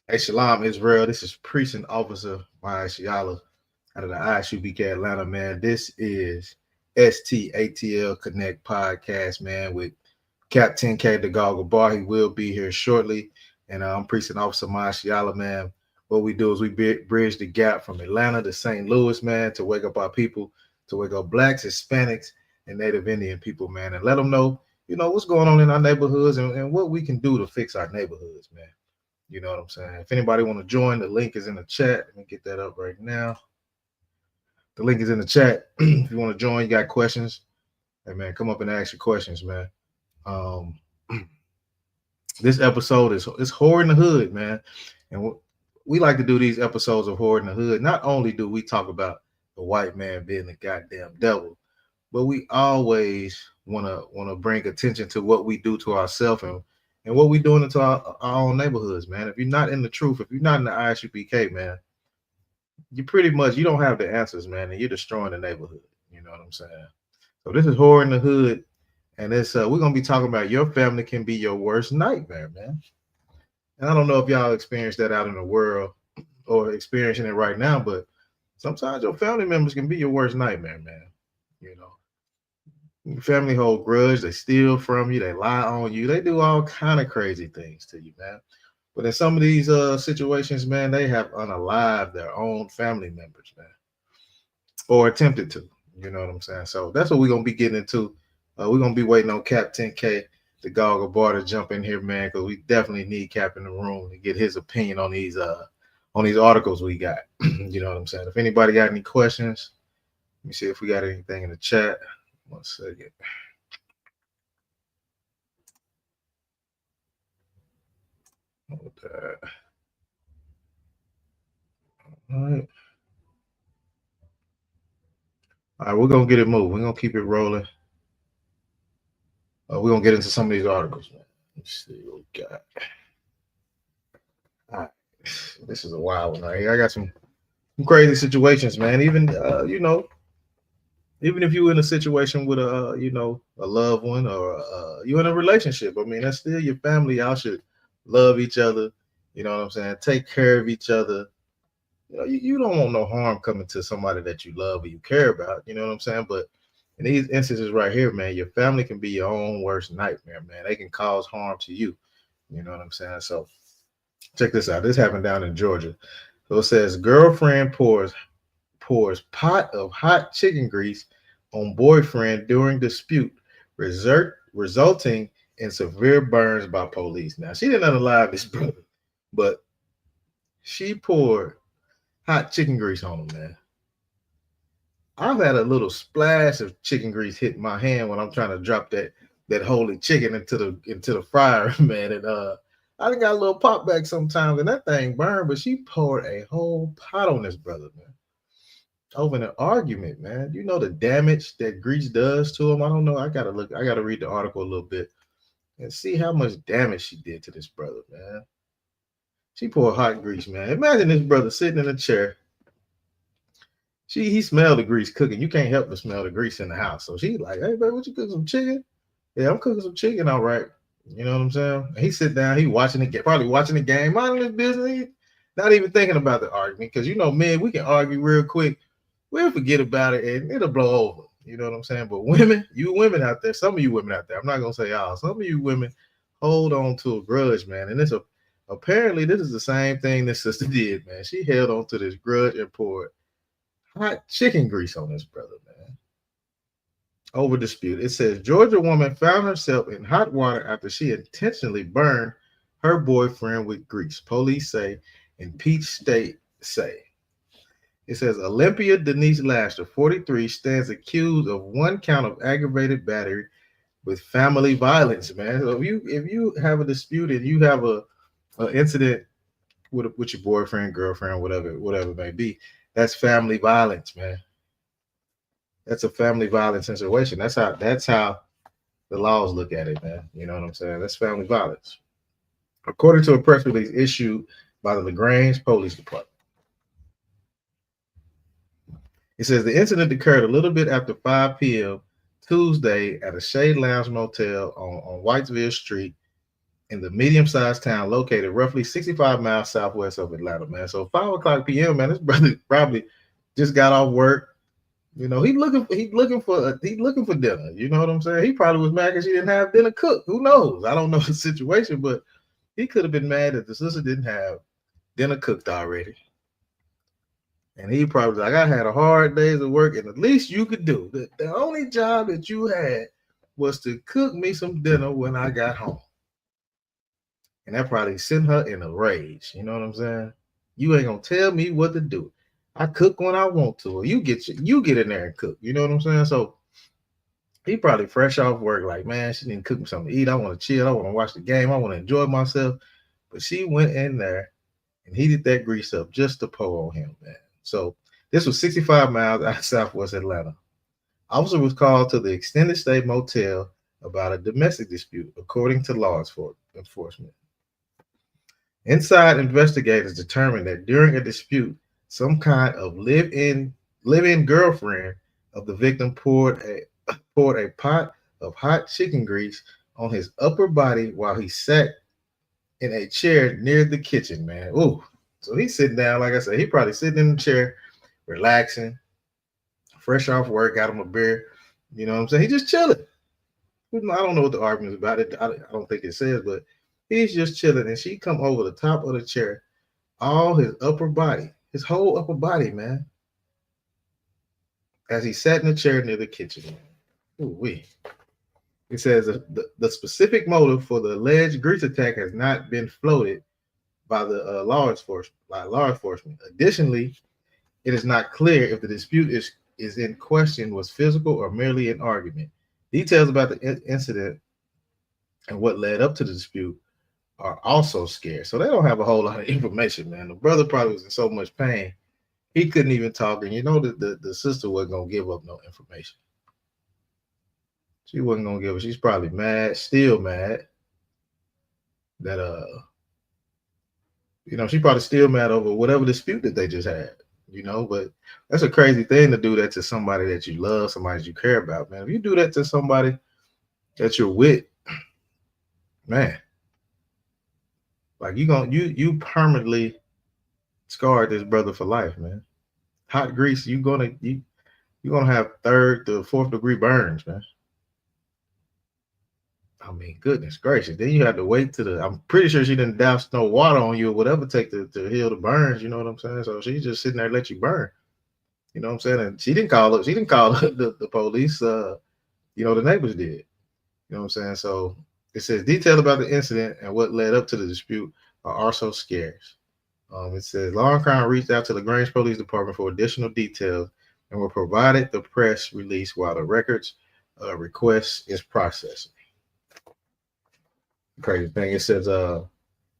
Hey, Shalom, Israel. This is Precinct Officer Mayashiala out of the ISUPK Atlanta, man. This is STATL Connect podcast, man, with Cap 10K the Goggle Bar. He will be here shortly. And I'm Precinct Officer Mayashiala, man. What we do is we bridge the gap from Atlanta to St. Louis, man, to wake up our people, to wake up Blacks, Hispanics, and Native Indian people, man, and let them know, what's going on in our neighborhoods and what we can do to fix our neighborhoods, man. You know what I'm saying? If anybody want to join, the link is in the chat. Let me get that up right now. The link is in the chat. If you want to join, you got questions, hey man, come up and ask your questions, man. This episode is Horror in the Hood, man. And we like to do these episodes of Horror in the Hood. Not only do we talk about the white man being the goddamn devil, but we always want to bring attention to what we do to ourselves and what we doing into our own neighborhoods, man. If you're not in the truth, if you're not in the ISUPK, man, you don't have the answers, man, and you're destroying the neighborhood. You know what I'm saying? So this is Horror in the Hood, and it's we're gonna be talking about your family can be your worst nightmare, man. And I don't know if y'all experience that out in the world or experiencing it right now, but sometimes your family members can be your worst nightmare, man. Your family hold grudge, they steal from you, they lie on you, they do all kind of crazy things to you, man. But in some of these situations, man, they have unalived their own family members, man, or attempted to. You know what I'm saying? So that's what we're gonna be getting into. We're gonna be waiting on Cap 10K, the Goggle Bar, to jump in here, man, because we definitely need Cap in the room to get his opinion on these articles we got. You know what I'm saying? If anybody got any questions, let me see if we got anything in the chat. 1 second. Hold that. All right, we're gonna get it moving. We're gonna keep it rolling. We're gonna get into some of these articles, man. Let's see what we got. All right. This is a wild one, right? I got some crazy situations, man. Even even if you're in a situation with a loved one or you're in a relationship, I mean, that's still your family. Y'all should love each other. You know what I'm saying? Take care of each other. You don't want no harm coming to somebody that you love or you care about. You know what I'm saying? But in these instances right here, man, your family can be your own worst nightmare, man. They can cause harm to you. You know what I'm saying? So check this out. This happened down in Georgia. So it says girlfriend pours pot of hot chicken grease on boyfriend during dispute, resulting in severe burns by police. Now, she didn't unalive his brother, but she poured hot chicken grease on him, man. I've had a little splash of chicken grease hit my hand when I'm trying to drop that holy chicken into the fryer, man. And I got a little pop back sometimes, and that thing burned. But she poured a whole pot on this brother, man, over an argument, man. You know the damage that grease does to him. I don't know. I gotta read the article a little bit and see how much damage she did to this brother, man. She poured hot grease, man. Imagine this brother sitting in a chair. He smelled the grease cooking. You can't help but smell the grease in the house. So she's like, "Hey, baby, what you cooking? Some chicken?" "Yeah, I'm cooking some chicken, all right." You know what I'm saying? And he sit down, he probably watching the game, minding his business, not even thinking about the argument. Because men, we can argue real quick. We'll forget about it and it'll blow over. You know what I'm saying? But you women out there, some of you women out there, I'm not gonna say y'all, some of you women hold on to a grudge, man. And apparently this is the same thing this sister did, man. She held on to this grudge and poured hot chicken grease on this brother, man. Over dispute. It says Georgia woman found herself in hot water after she intentionally burned her boyfriend with grease. Police say in Peach State say. It says Olympia Denise Lasher, 43, stands accused of one count of aggravated battery with family violence, man. So if you have a dispute and you have a incident with your boyfriend, girlfriend, whatever it may be, that's family violence, man. That's a family violence situation. That's how the laws look at it, man. You know what I'm saying? That's family violence. According to a press release issued by the LaGrange Police Department. It says the incident occurred a little bit after 5 p.m. Tuesday at a Shade Lounge Motel on Whitesville Street in the medium-sized town located roughly 65 miles southwest of Atlanta, man. So 5 o'clock p.m., man, this brother probably just got off work. You know, he's looking for dinner. You know what I'm saying? He probably was mad because she didn't have dinner cooked. Who knows? I don't know the situation, but he could have been mad that the sister didn't have dinner cooked already. And he probably was like, I had a hard days of work, and the least you could do, the only job that you had was to cook me some dinner when I got home. And that probably sent her in a rage. You know what I'm saying? You ain't gonna tell me what to do. I cook when I want to, or you get in there and cook. You know what I'm saying? So he probably fresh off work, like, man, she didn't cook me something to eat. I want to chill. I want to watch the game. I want to enjoy myself. But she went in there and heated that grease up just to pour on him, man. So this was 65 miles out of Southwest Atlanta. Officer was called to the extended stay motel about a domestic dispute, according to law enforcement. Inside investigators determined that during a dispute, some kind of live-in girlfriend of the victim poured a pot of hot chicken grease on his upper body while he sat in a chair near the kitchen, man. Ooh. So he's sitting down, like I said, he probably sitting in the chair, relaxing, fresh off work, got him a beer. You know what I'm saying? He just chilling. I don't know what the argument is about it. I don't think it says, but he's just chilling. And she come over the top of the chair, all his upper body, his whole upper body, man, as he sat in the chair near the kitchen. Ooh-wee. It says the specific motive for the alleged grease attack has not been floated by the law enforcement. Additionally, it is not clear if the dispute is in question was physical or merely an argument. Details about the incident and what led up to the dispute are also scarce. So they don't have a whole lot of information, man. The brother probably was in so much pain, he couldn't even talk. And you know that the sister wasn't going to give up no information. She wasn't going to give it. She's probably mad, still mad that, she probably still mad over whatever dispute that they just had, but that's a crazy thing to do that to somebody that you love, somebody that you care about, man. If you do that to somebody that you're with, man, like you permanently scarred this brother for life, man. Hot grease, you're gonna have 3rd to 4th degree burns, man. I mean, goodness gracious. Then you have to wait I'm pretty sure she didn't douse no water on you or whatever take to heal the burns, you know what I'm saying? So she's just sitting there and let you burn. You know what I'm saying? And she didn't call the police, the neighbors did. You know what I'm saying? So it says detail about the incident and what led up to the dispute are also scarce. It says Law and Crime reached out to the LaGrange Police Department for additional details and were provided the press release while the records request is processing. Crazy thing. It says the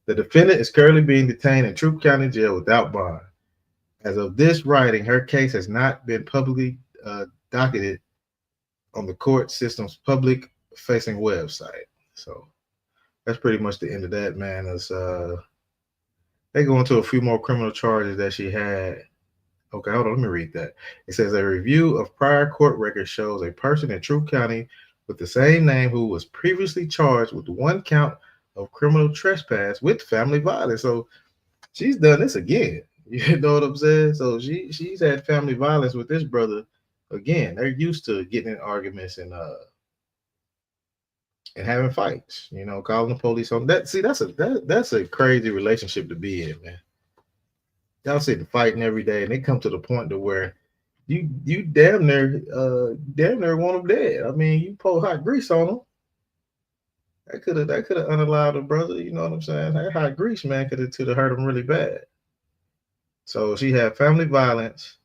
defendant is currently being detained in Troup County Jail without bond. As of this writing, her case has not been publicly docketed on the court system's public-facing website. So that's pretty much the end of that, man. They go into a few more criminal charges that she had. Okay, hold on, let me read that. It says a review of prior court records shows a person in Troup County with the same name who was previously charged with 1 count of criminal trespass with family violence. So she's done this again. You know what I'm saying? So she's had family violence with this brother again. They're used to getting in arguments and having fights. Calling the police on that. See, that's a crazy relationship to be in, man. Y'all sitting fighting every day, and they come to the point to where you damn near want him dead. I mean, you pour hot grease on him. That could have unalived a brother. You know what I'm saying? That hot grease, man, could have hurt him really bad. So she had family violence,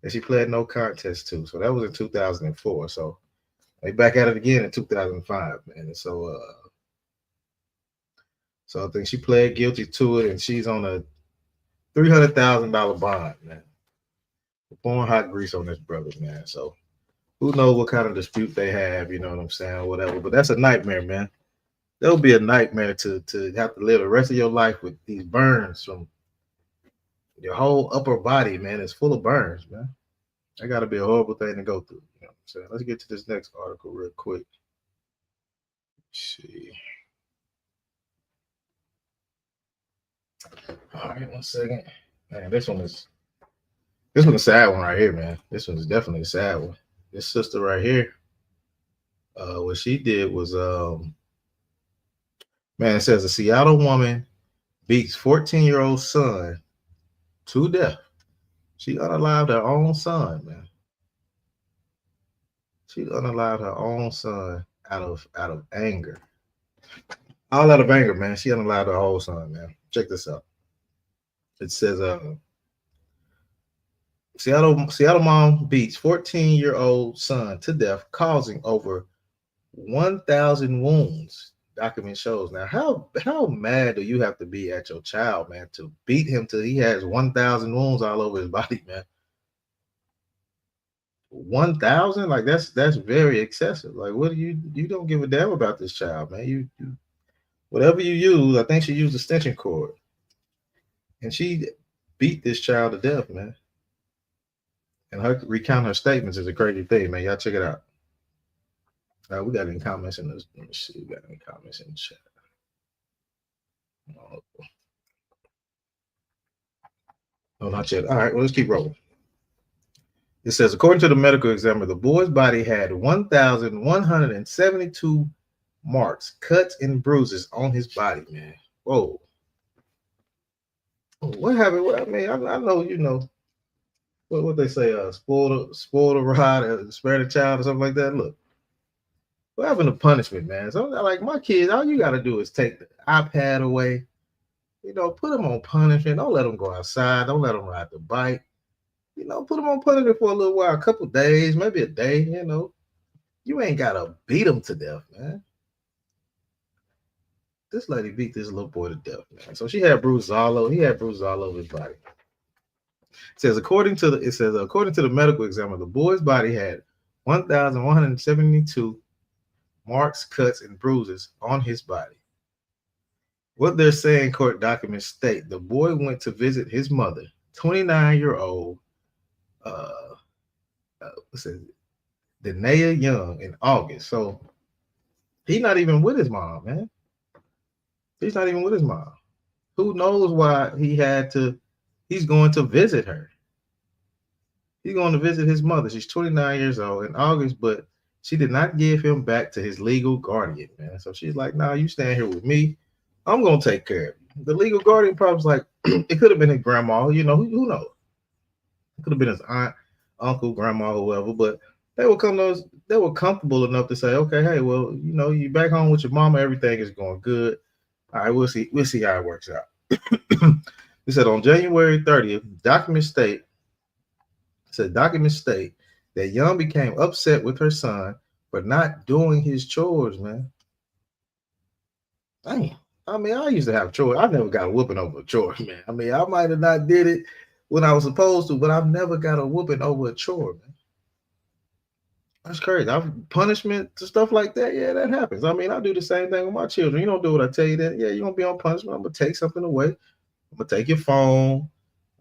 and she pled no contest to. So that was in 2004. So they back at it again in 2005, man. And so I think she pled guilty to it, and she's on a $300,000 bond, man. For pouring hot grease on this brother, man. So who knows what kind of dispute they have? You know what I'm saying? Whatever. But that's a nightmare, man. That'll be a nightmare to have to live the rest of your life with these burns from your whole upper body, man. It's full of burns, man. That got to be a horrible thing to go through. You know what I'm saying? Let's get to this next article real quick. Let's see. All right, 1 second. Man, this one's a sad one right here, man. This one's definitely a sad one. This sister right here, what she did was, man, it says a Seattle woman beats 14-year-old son to death. She unalived her own son, man. She unalived her own son out of anger. All out of anger, man. She unalived her whole son, man. Check this out. It says, Seattle mom beats 14-year-old son to death, causing over 1,000 wounds. Document shows. Now, how mad do you have to be at your child, man, to beat him till he has 1,000 wounds all over his body, man? 1,000? Like that's very excessive. Like, what do you don't give a damn about this child, man? You whatever you use. I think she used a extension cord, and she beat this child to death, man. And her recount her statements is a crazy thing, man. Y'all check it out. We got any comments in this? Let me see. We got any comments in the chat? No, not yet. All right, well, let's keep rolling. It says, according to the medical examiner, the boy's body had 1,172 marks, cuts, and bruises on his body, man. Whoa. What happened? Well, I mean, I know, you know, what they say, spoil the rod, spare the child, or something like that. Look, what happened to punishment, man? So, like, my kids, all you got to do is take the iPad away, you know, put them on punishment. Don't let them go outside. Don't let them ride the bike. You know, put them on punishment for a little while, a couple days, maybe a day, you know. You ain't got to beat them to death, man. This lady beat this little boy to death, man. So he had bruises all over his body. It says according to the medical examiner, the boy's body had 1,172 marks, cuts, and bruises on his body. What they're saying, court documents state the boy went to visit his mother, 29-year-old Danae Young, in August. So he's not even with his mom, man. He's not even with his mom. Who knows why he's going to visit her. He's going to visit his mother. She's 29 years old in August, but she did not give him back to his legal guardian, man. So she's like, nah, you stand here with me. I'm going to take care of you. The legal guardian probably was like, it could have been his grandma, you know, who knows? It could have been his aunt, uncle, grandma, whoever, but they were comfortable enough to say, okay, hey, well, you know, you back home with your mama, everything is going good. All right, we'll see how it works out. He said on January 30th, documents state that Young became upset with her son for not doing his chores, man. Damn. I mean, I used to have chores. I never got a whooping over a chore, man. I mean, I might have not did it when I was supposed to, but I've never got a whooping over a chore, man. That's crazy. Punishment to stuff like that, yeah, that happens. I mean, I do the same thing with my children. You don't do what I tell you that, yeah, you're gonna be on punishment. I'm gonna take something away. I'm gonna take your phone.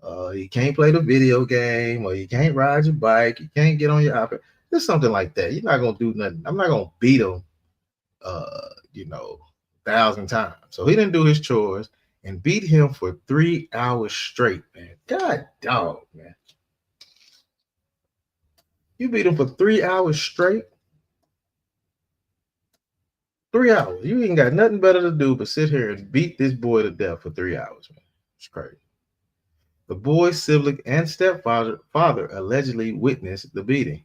You can't play the video game, or you can't ride your bike. You can't get on your iPad. Just something like that. You're not gonna do nothing. I'm not gonna beat him, you know, 1,000 times. So he didn't do his chores and beat him for 3 hours straight, man. God dog, man. You beat him for 3 hours straight. 3 hours. You ain't got nothing better to do but sit here and beat this boy to death for 3 hours, man. It's crazy. The boy's sibling and stepfather allegedly witnessed the beating.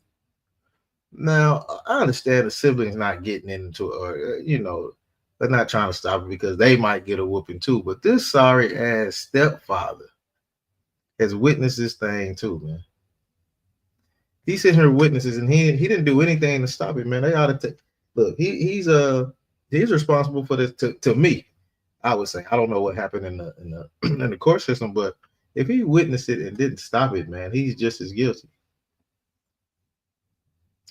Now, I understand the siblings not getting into it, or they're not trying to stop it because they might get a whooping too. But this sorry ass stepfather has witnessed this thing too, man. He's sitting here witnesses, and he didn't do anything to stop it, man. They ought to look. He's responsible for this. To me, I would say I don't know what happened in the in the court system, but if he witnessed it and didn't stop it, man, he's just as guilty.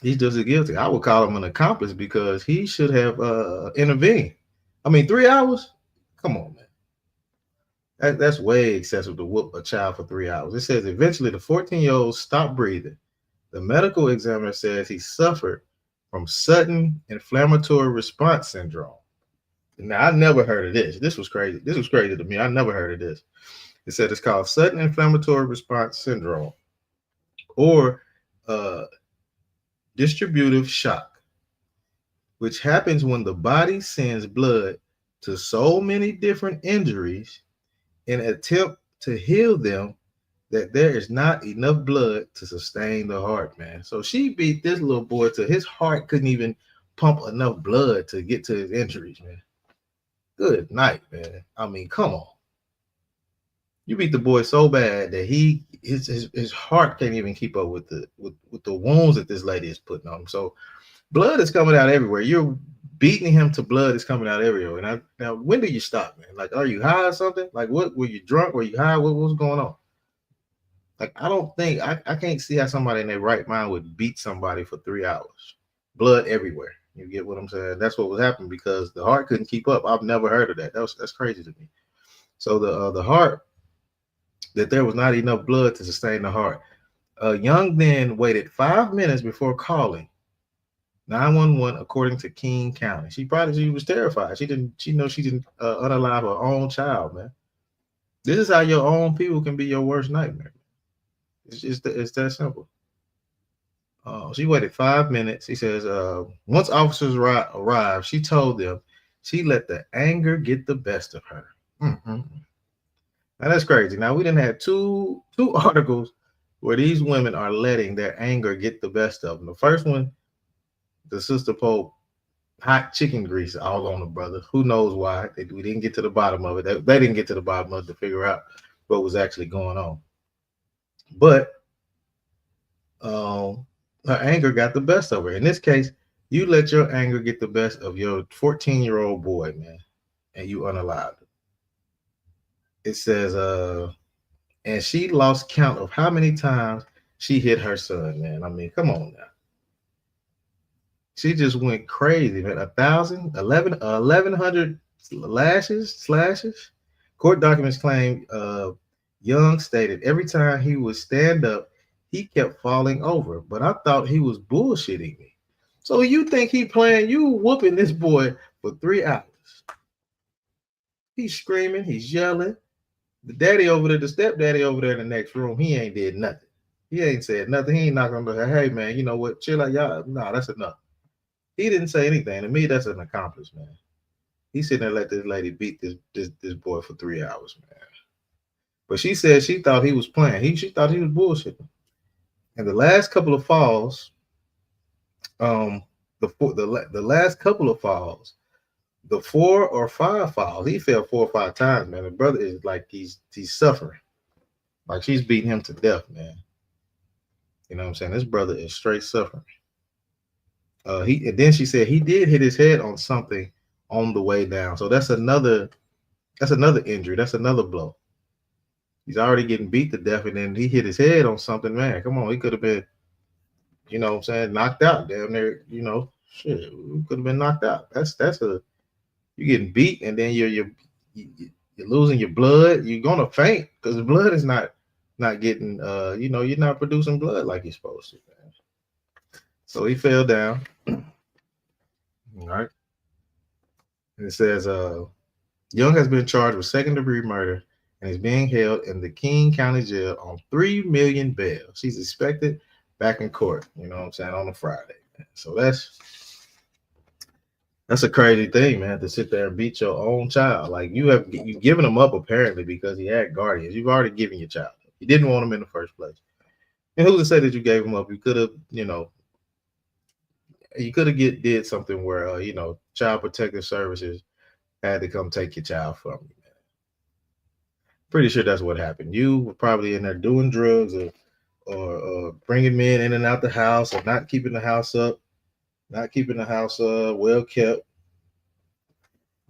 He's just as guilty. I would call him an accomplice because he should have intervened. I mean, 3 hours? Come on, man. That's way excessive to whoop a child for 3 hours. It says eventually the 14-year-old stopped breathing. The medical examiner says he suffered from sudden inflammatory response syndrome. Now, I never heard of this. This was crazy. This was crazy to me. I never heard of this. It said it's called sudden inflammatory response syndrome, or distributive shock, which happens when the body sends blood to so many different injuries in an attempt to heal them that there is not enough blood to sustain the heart, man. So she beat this little boy till his heart couldn't even pump enough blood to get to his injuries, man. Good night, man. I mean, come on. You beat the boy so bad that his heart can't even keep up with the wounds that this lady is putting on him. So blood is coming out everywhere. You're beating him to blood is coming out everywhere. And now, when do you stop, man? Like, are you high or something? Like, what were you drunk? Were you high? What's going on? Like, I don't think I can't see how somebody in their right mind would beat somebody for 3 hours. Blood everywhere. You get what I'm saying? That's what was happening because the heart couldn't keep up. I've never heard of that. That's crazy to me. So the heart, that there was not enough blood to sustain the heart. Young then waited 5 minutes before calling 911, according to King County. She was terrified. She didn't unalive her own child, man. This is how your own people can be your worst nightmare. It's that simple. She waited 5 minutes. He says, once officers arrived, she told them she let the anger get the best of her. Mm-hmm. Now that's crazy. Now we didn't have two articles where these women are letting their anger get the best of them. The first one, the sister Pope, hot chicken grease all on the brother. Who knows why? We didn't get to the bottom of it. They didn't get to the bottom of it to figure out what was actually going on. But her anger got the best of her. In this case, you let your anger get the best of your 14-year-old boy, man, and you unalived it. It says, and she lost count of how many times she hit her son, man. I mean, come on now. She just went crazy, man. 1,100 slashes. Court documents claim Young stated every time he would stand up, he kept falling over. But I thought he was bullshitting me. So you think he playing? You whooping this boy for 3 hours. He's screaming. He's yelling. The daddy over there, the stepdaddy over there in the next room, he ain't did nothing. He ain't said nothing. He ain't knocking on the door. Hey, man, you know what? Chill out, y'all. No, that's enough. He didn't say anything. To me, that's an accomplice, man. He's sitting there let this lady beat this boy for 3 hours, man. But she said she thought he was playing. She thought he was bullshitting. And the last couple of falls, the last couple of falls, the 4 or 5 falls, he fell 4 or 5 times, man. The brother is like he's suffering. Like she's beating him to death, man. You know what I'm saying? This brother is straight suffering. And then she said he did hit his head on something on the way down. So that's another injury. That's another blow. He's already getting beat to death, and then he hit his head on something, man. Come on, he could have been, you know what I'm saying, knocked out down there, you know. Shit, he could have been knocked out. You're getting beat, and then you're losing your blood. You're gonna faint because the blood is not getting you're not producing blood like you're supposed to, man. So he fell down. All right. And it says Young has been charged with second-degree murder and is being held in the King County Jail on $3 million bail. She's expected back in court, you know what I'm saying, on a Friday. So that's a crazy thing, man, to sit there and beat your own child. Like you've given him up apparently because he had guardians. You've already given your child You didn't want him in the first place. And who's to say that you gave him up? You could have, you could have get did something where, Child Protective Services had to come take your child from you. Pretty sure that's what happened. You were probably in there doing drugs or bringing men in and out the house or not keeping the house up, not keeping the house well kept.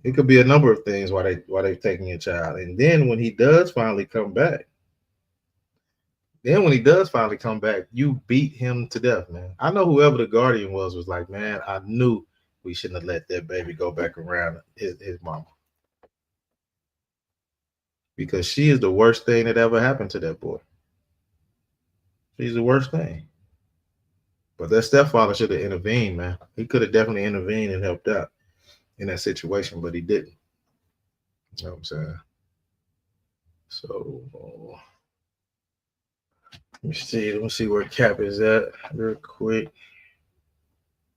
It could be a number of things why they've taken your child. And then when he does finally come back, you beat him to death, man. I know whoever the guardian was like, man, I knew we shouldn't have let that baby go back around his mama. Because she is the worst thing that ever happened to that boy. She's the worst thing. But that stepfather should have intervened, man. He could have definitely intervened and helped out in that situation, but he didn't. You know what I'm saying? So let me see where Cap is at real quick.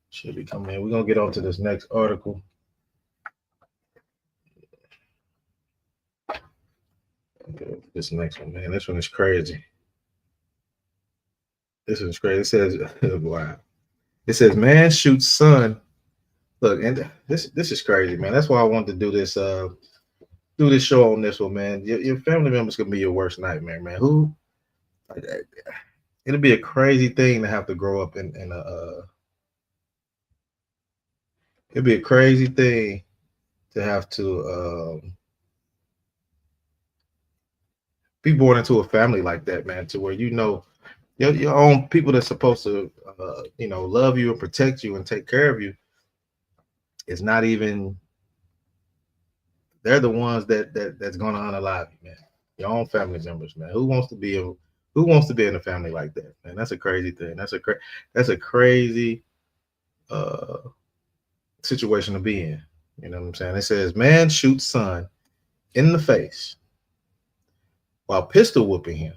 Should be coming in. We're gonna get on to this next article. Okay, this next one, man. This one is crazy. This is crazy. It says, wow. It says, man shoots son. Look, and this is crazy, man. That's why I wanted to do this show on this one, man. Your family members can be your worst nightmare, man. It'll be a crazy thing to have to grow up in a it'd be a crazy thing to have to be born into a family like that, man, to where your own people that's supposed to love you and protect you and take care of you is not even. They're the ones that's gonna unalive you, man. Your own family members, man. Who wants to be in a family like that, man? That's a crazy thing. That's a crazy situation to be in. You know what I'm saying? It says, man shoots son in the face while pistol whooping him.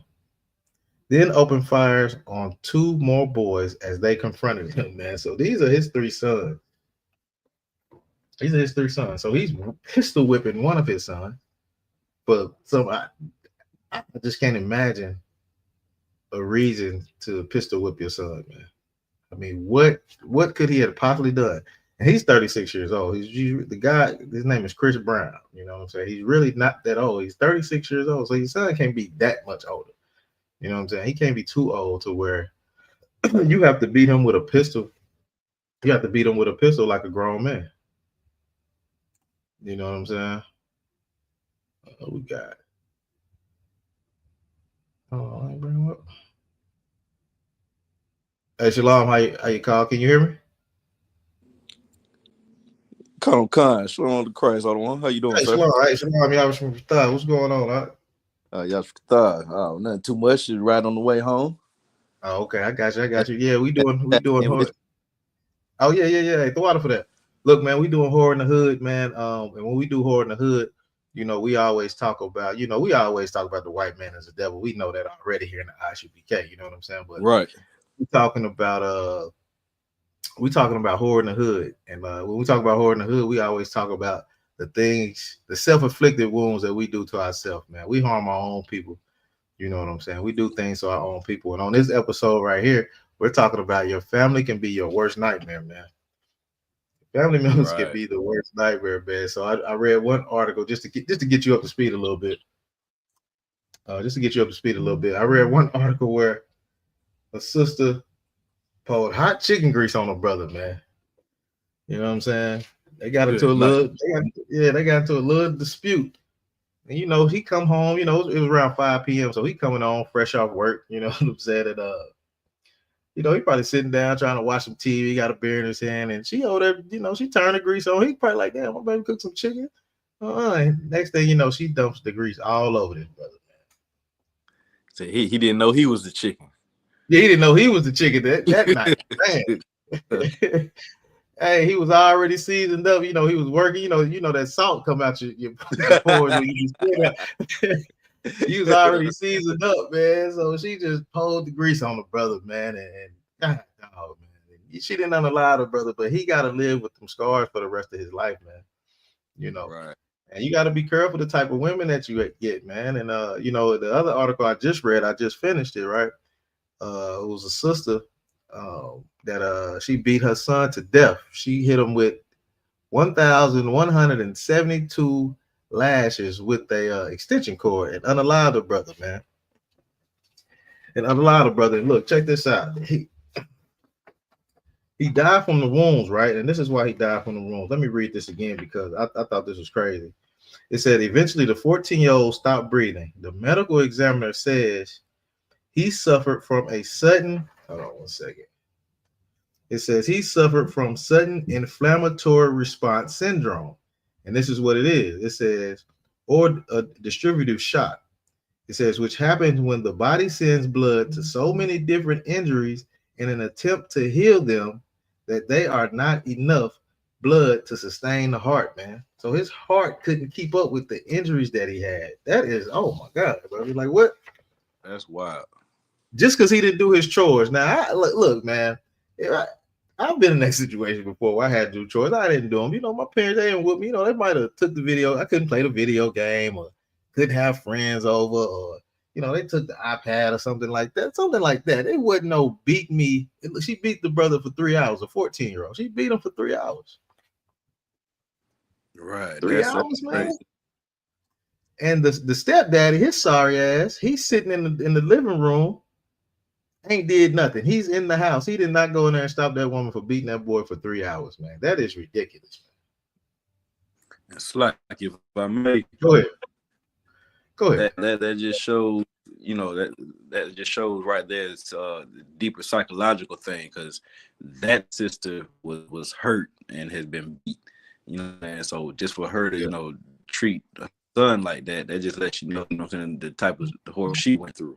Then opened fires on two more boys as they confronted him, man. So these are his three sons. So he's pistol whipping one of his sons. But I just can't imagine a reason to pistol whip your son, man. I mean, what could he have possibly done? And he's 36 years old. He's the guy. His name is Chris Brown. You know what I'm saying? He's really not that old. He's 36 years old. So his son can't be that much older. You know what I'm saying? He can't be too old to where you have to beat him with a pistol. You have to beat him with a pistol like a grown man. You know what I'm saying? We got. Oh, I bring him up. Hey, Shalom, how you call? Can you hear me? Khan, Shalom to Christ, one. How you doing, Hey, sir? Shalom, y'all from what's going on, huh? Oh, nothing too much. Just right on the way home. Oh, okay, I got you. Yeah, we doing horror. Oh yeah. Hey, throw water for that. Look, man, we doing horror in the hood, man. And when we do horror in the hood, we always talk about, the white man as the devil. We know that already here in the ISUPK. You know what I'm saying? But right, we're talking about horror in the hood, and when we talk about horror in the hood, we always talk about the self-inflicted wounds that we do to ourselves, man. We harm our own people. You know what I'm saying? We do things to our own people. And on this episode right here, we're talking about your family can be your worst nightmare, man. Family members can be the worst nightmare, man. So I read one article just to get you up to speed a little bit. I read one article where a sister poured hot chicken grease on her brother, man. You know what I'm saying? They got into a little dispute. And he come home, it was around 5 p.m. So he coming on fresh off work, you know what I'm saying? And he probably sitting down trying to watch some TV, got a beer in his hand, and she over there, she turned the grease on. He probably like, damn, my baby cooked some chicken. And next thing you know, she dumps the grease all over this brother, man. So he didn't know he was the chicken. Yeah, he didn't know he was the chicken that night. Man. Hey, he was already seasoned up. He was working. That salt come out your pores when you he was already seasoned up, man. So she just pulled the grease on the brother, man. And oh man, she didn't unalive the brother, but he got to live with them scars for the rest of his life, man. Right. And you got to be careful the type of women that you get, man. And the other article I just read, I just finished it, right? It was a sister that she beat her son to death. She hit him with 1,172 lashes with a extension cord and unalived the brother, man. And unalived the brother. And look, check this out. He died from the wounds, right? And this is why he died from the wounds. Let me read this again because I thought this was crazy. It said eventually the 14-year-old stopped breathing. The medical examiner says he suffered from a sudden, hold on one second. It says he suffered from sudden inflammatory response syndrome. And this is what it is. It says, or a distributive shock. It says, which happens when the body sends blood to so many different injuries in an attempt to heal them that they are not enough blood to sustain the heart, man. So his heart couldn't keep up with the injuries that he had. That is, oh my God, bro. Like, what? That's wild. Just because he didn't do his chores. Now, look, man, I've been in that situation before where I had to do chores. I didn't do them. My parents, they didn't with me. They might have took the video. I couldn't play the video game or couldn't have friends over or, they took the iPad or something like that. Something like that. It wasn't no beat me. She beat the brother for 3 hours, a 14-year-old. She beat him for 3 hours. Right. 3 hours, man. Crazy. And the stepdaddy, his sorry ass, he's sitting in the living room, ain't did nothing. He's in the house. He did not go in there and stop that woman for beating that boy for 3 hours, man. That is ridiculous, man. It's like, if I may, go ahead. That just shows, that just shows right there. It's a deeper psychological thing because that sister was hurt and has been beat, and so just for her to, treat a son like that just lets you know, the type of the horror she went through.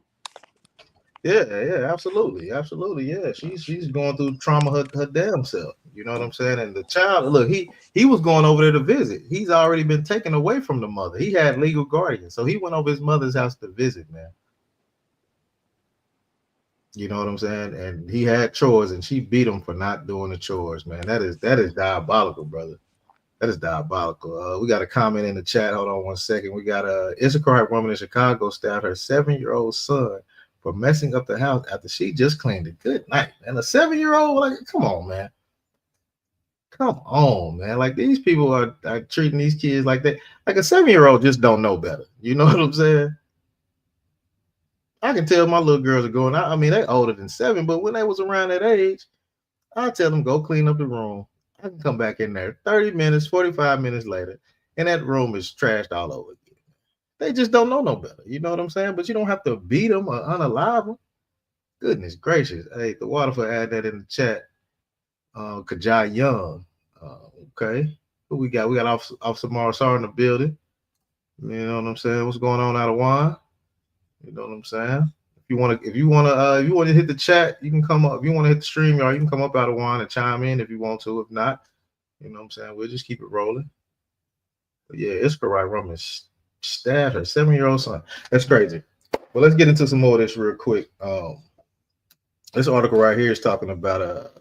Yeah, absolutely. Yeah, she's going through trauma her damn self. You know what I'm saying? And the child, look, he was going over there to visit. He's already been taken away from the mother. He had legal guardians, so he went over his mother's house to visit, man. You know what I'm saying? And he had chores, and she beat him for not doing the chores, man. That is diabolical, brother. That is diabolical. We got a comment in the chat. Hold on one second. We got a Issachar woman in Chicago stabbed her 7-year-old son for messing up the house after she just cleaned it. Good night. And a 7-year-old, like, come on, man. Come on, man. Like, these people are treating these kids like that. Like, a 7-year-old just don't know better. You know what I'm saying? I can tell my little girls are going out. I mean, they're older than 7, but when they was around that age, I tell them, go clean up the room. I can come back in there 30 minutes, 45 minutes later, and that room is trashed all over again. They just don't know no better. You know what I'm saying? But you don't have to beat them or unalive them. Goodness gracious. Hey, the Waterford add that in the chat. Kajai Young. Okay. Who we got? We got Officer Marsar in the building. You know what I'm saying? What's going on out of Juan? You know what I'm saying? If you want to hit the chat, you can come up. If you want to hit the stream, y'all, you can come up out of Juan and chime in if you want to. If not, you know what I'm saying? We'll just keep it rolling. But yeah, Iskarite Roman stabbed her 7-year-old son. That's crazy. Well, let's get into some more of this real quick. This article right here is talking about a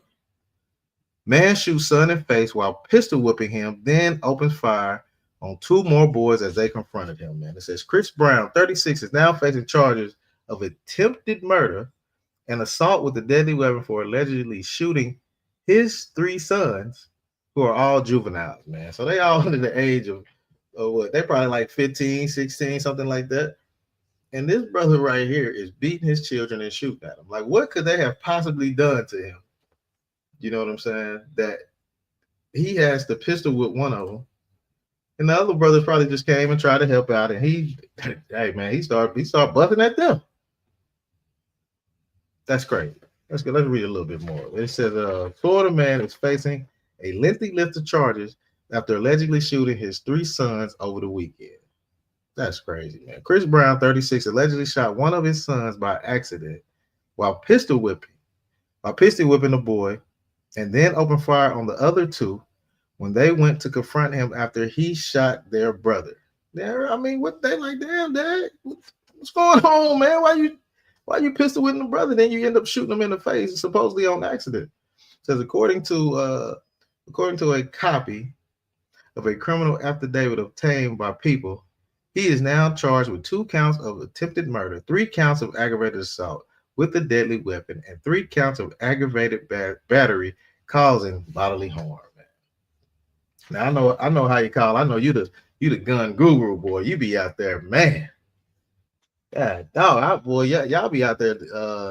man shoots son in face while pistol whipping him, then opens fire on 2 more boys as they confronted him, man. It says Chris Brown, 36, is now facing charges of attempted murder and assault with a deadly weapon for allegedly shooting his 3 sons, who are all juveniles, man. So they all under the age of what? They probably like 15, 16, something like that. And this brother right here is beating his children and shooting at them. Like, what could they have possibly done to him? You know what I'm saying? That he has the pistol with one of them. And the other brothers probably just came and tried to help out. And he started buffing at them. That's crazy. Let's read a little bit more. It says Florida man is facing a lengthy list of charges after allegedly shooting his 3 sons over the weekend. That's crazy, man. Chris Brown, 36, allegedly shot one of his sons by accident while pistol whipping the boy, and then opened fire on the other 2 when they went to confront him after he shot their brother. I mean, what they like, damn, Dad, what's going on, man? Why you pistol whipping the brother? Then you end up shooting him in the face, supposedly on accident. It says according to a copy of a criminal affidavit obtained by people. He is now charged with 2 counts of attempted murder, 3 counts of aggravated assault with a deadly weapon, and 3 counts of aggravated battery causing bodily harm. Now I know how you call. I know you the gun guru, boy. You be out there, man. Yeah, dog, boy, y'all be out there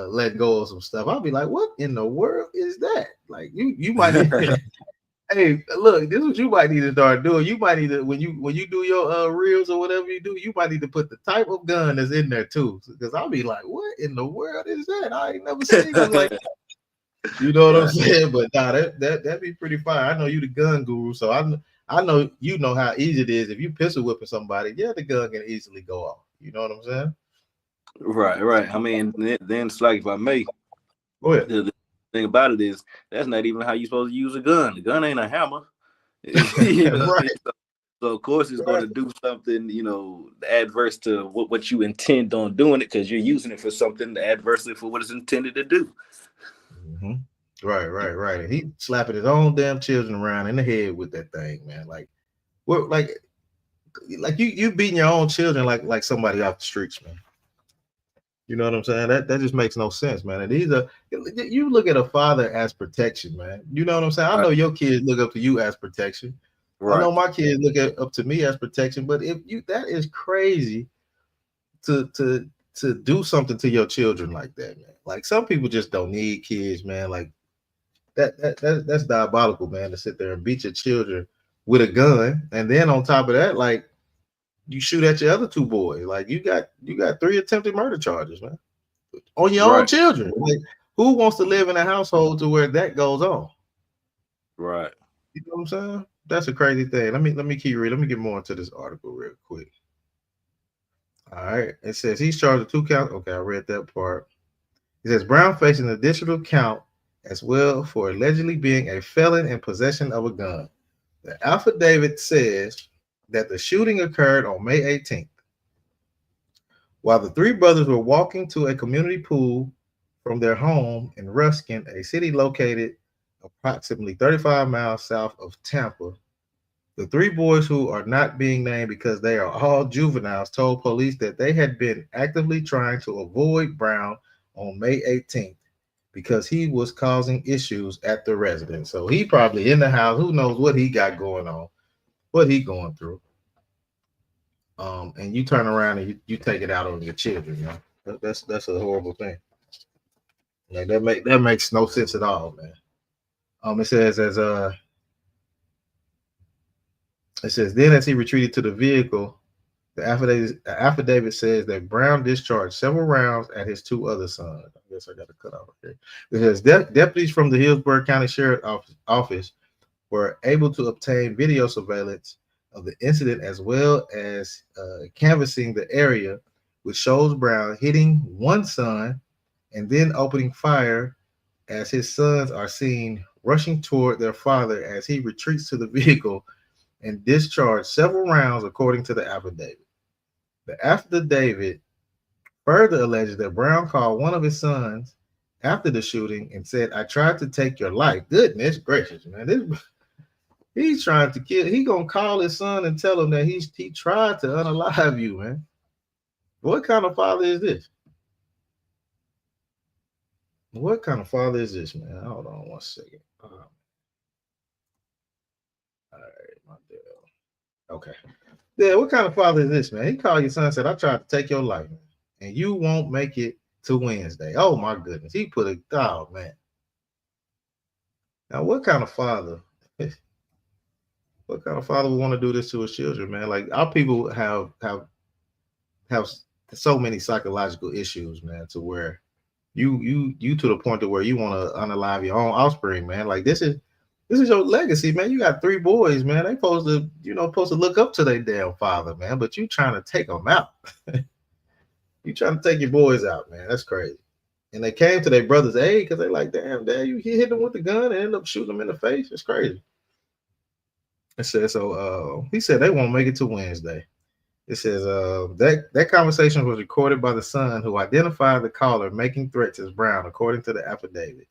letting go of some stuff. I'll be like, what in the world is that? Like you might need hey, look, this is what you might need to start doing. You might need to when you do your reels or whatever you do, you might need to put the type of gun that's in there too. Because I'll be like, what in the world is that? I ain't never seen nothing like that. You know what I'm Right. saying? But nah, that'd be pretty fire. I know you the gun guru, so I know you know how easy it is if you pistol whipping somebody. Yeah, the gun can easily go off. You know what I'm saying? Right. I mean, then it's like, if I may, Go ahead. the thing about it is that's not even how you're supposed to use a gun. The gun ain't a hammer. You know what I Right, mean? So of course it's going right. to do something, adverse to what you intend on doing it, because you're using it for something adversely for what it's intended to do. hmm Right. And he slapping his own damn children around in the head with that thing, man. Like what? Like you beating your own children like somebody off the streets, man. You know what I'm saying? That just makes no sense, man. And these are you look at a father as protection, man. You know what I'm saying? I Right. know your kids look up to you as protection. I Right. know my kids up to me as protection, but if you that is crazy to do something to your children like that, man. Like some people just don't need kids, man. Like that's diabolical, man, to sit there and beat your children with a gun, and then on top of that, like you shoot at your other two boys. Like you got 3 attempted murder charges, man, on your own Right. children. Like who wants to live in a household to where that goes on? Right. You know what I'm saying? That's a crazy thing. Let me keep reading. Let me get more into this article real quick. All right. It says he's charged with 2 counts. Okay, I read that part. It says Brown facing an additional count as well for allegedly being a felon in possession of a gun. The affidavit says that the shooting occurred on May 18th while the three brothers were walking to a community pool from their home in Ruskin, a city located approximately 35 miles south of Tampa. The three boys, who are not being named because they are all juveniles, told police that they had been actively trying to avoid Brown on May 18th because he was causing issues at the residence. So he probably in the house. Who knows what he got going on, what he going through. And you turn around and you take it out on your children. You know, that's a horrible thing. Like that makes no sense at all, man. It says then as he retreated to the vehicle, the affidavit says that Brown discharged several rounds at his two other sons. I guess I got to cut off here. It says deputies from the Hillsborough County Sheriff's Office were able to obtain video surveillance of the incident as well as canvassing the area, which shows Brown hitting one son and then opening fire as his sons are seen rushing toward their father as he retreats to the vehicle and discharged several rounds, according to the affidavit. The affidavit further alleges that Brown called one of his sons after the shooting and said, "I tried to take your life." Goodness gracious, man. He's trying to kill. He gonna call his son and tell him that he tried to unalive you, man. What kind of father is this? What kind of father is this, man? Hold on one second. All right, my dear. Okay. Yeah, what kind of father is this, man? He called your son and said, "I tried to take your life, man, and you won't make it to Wednesday." Oh my goodness. He put a man. Now, what kind of father? What kind of father would want to do this to his children, man? Like our people have so many psychological issues, man, to where you to the point to where you want to unalive your own offspring, man. Like this is your legacy, man. You got three boys, man. They supposed to look up to their damn father, man. But you trying to take them out. You trying to take your boys out, man. That's crazy. And they came to their brother's aid because they like, damn, dad, you hit them with the gun and end up shooting them in the face. It's crazy. It says so. He said they won't make it to Wednesday. It says that conversation was recorded by the son, who identified the caller making threats as Brown, according to the affidavit.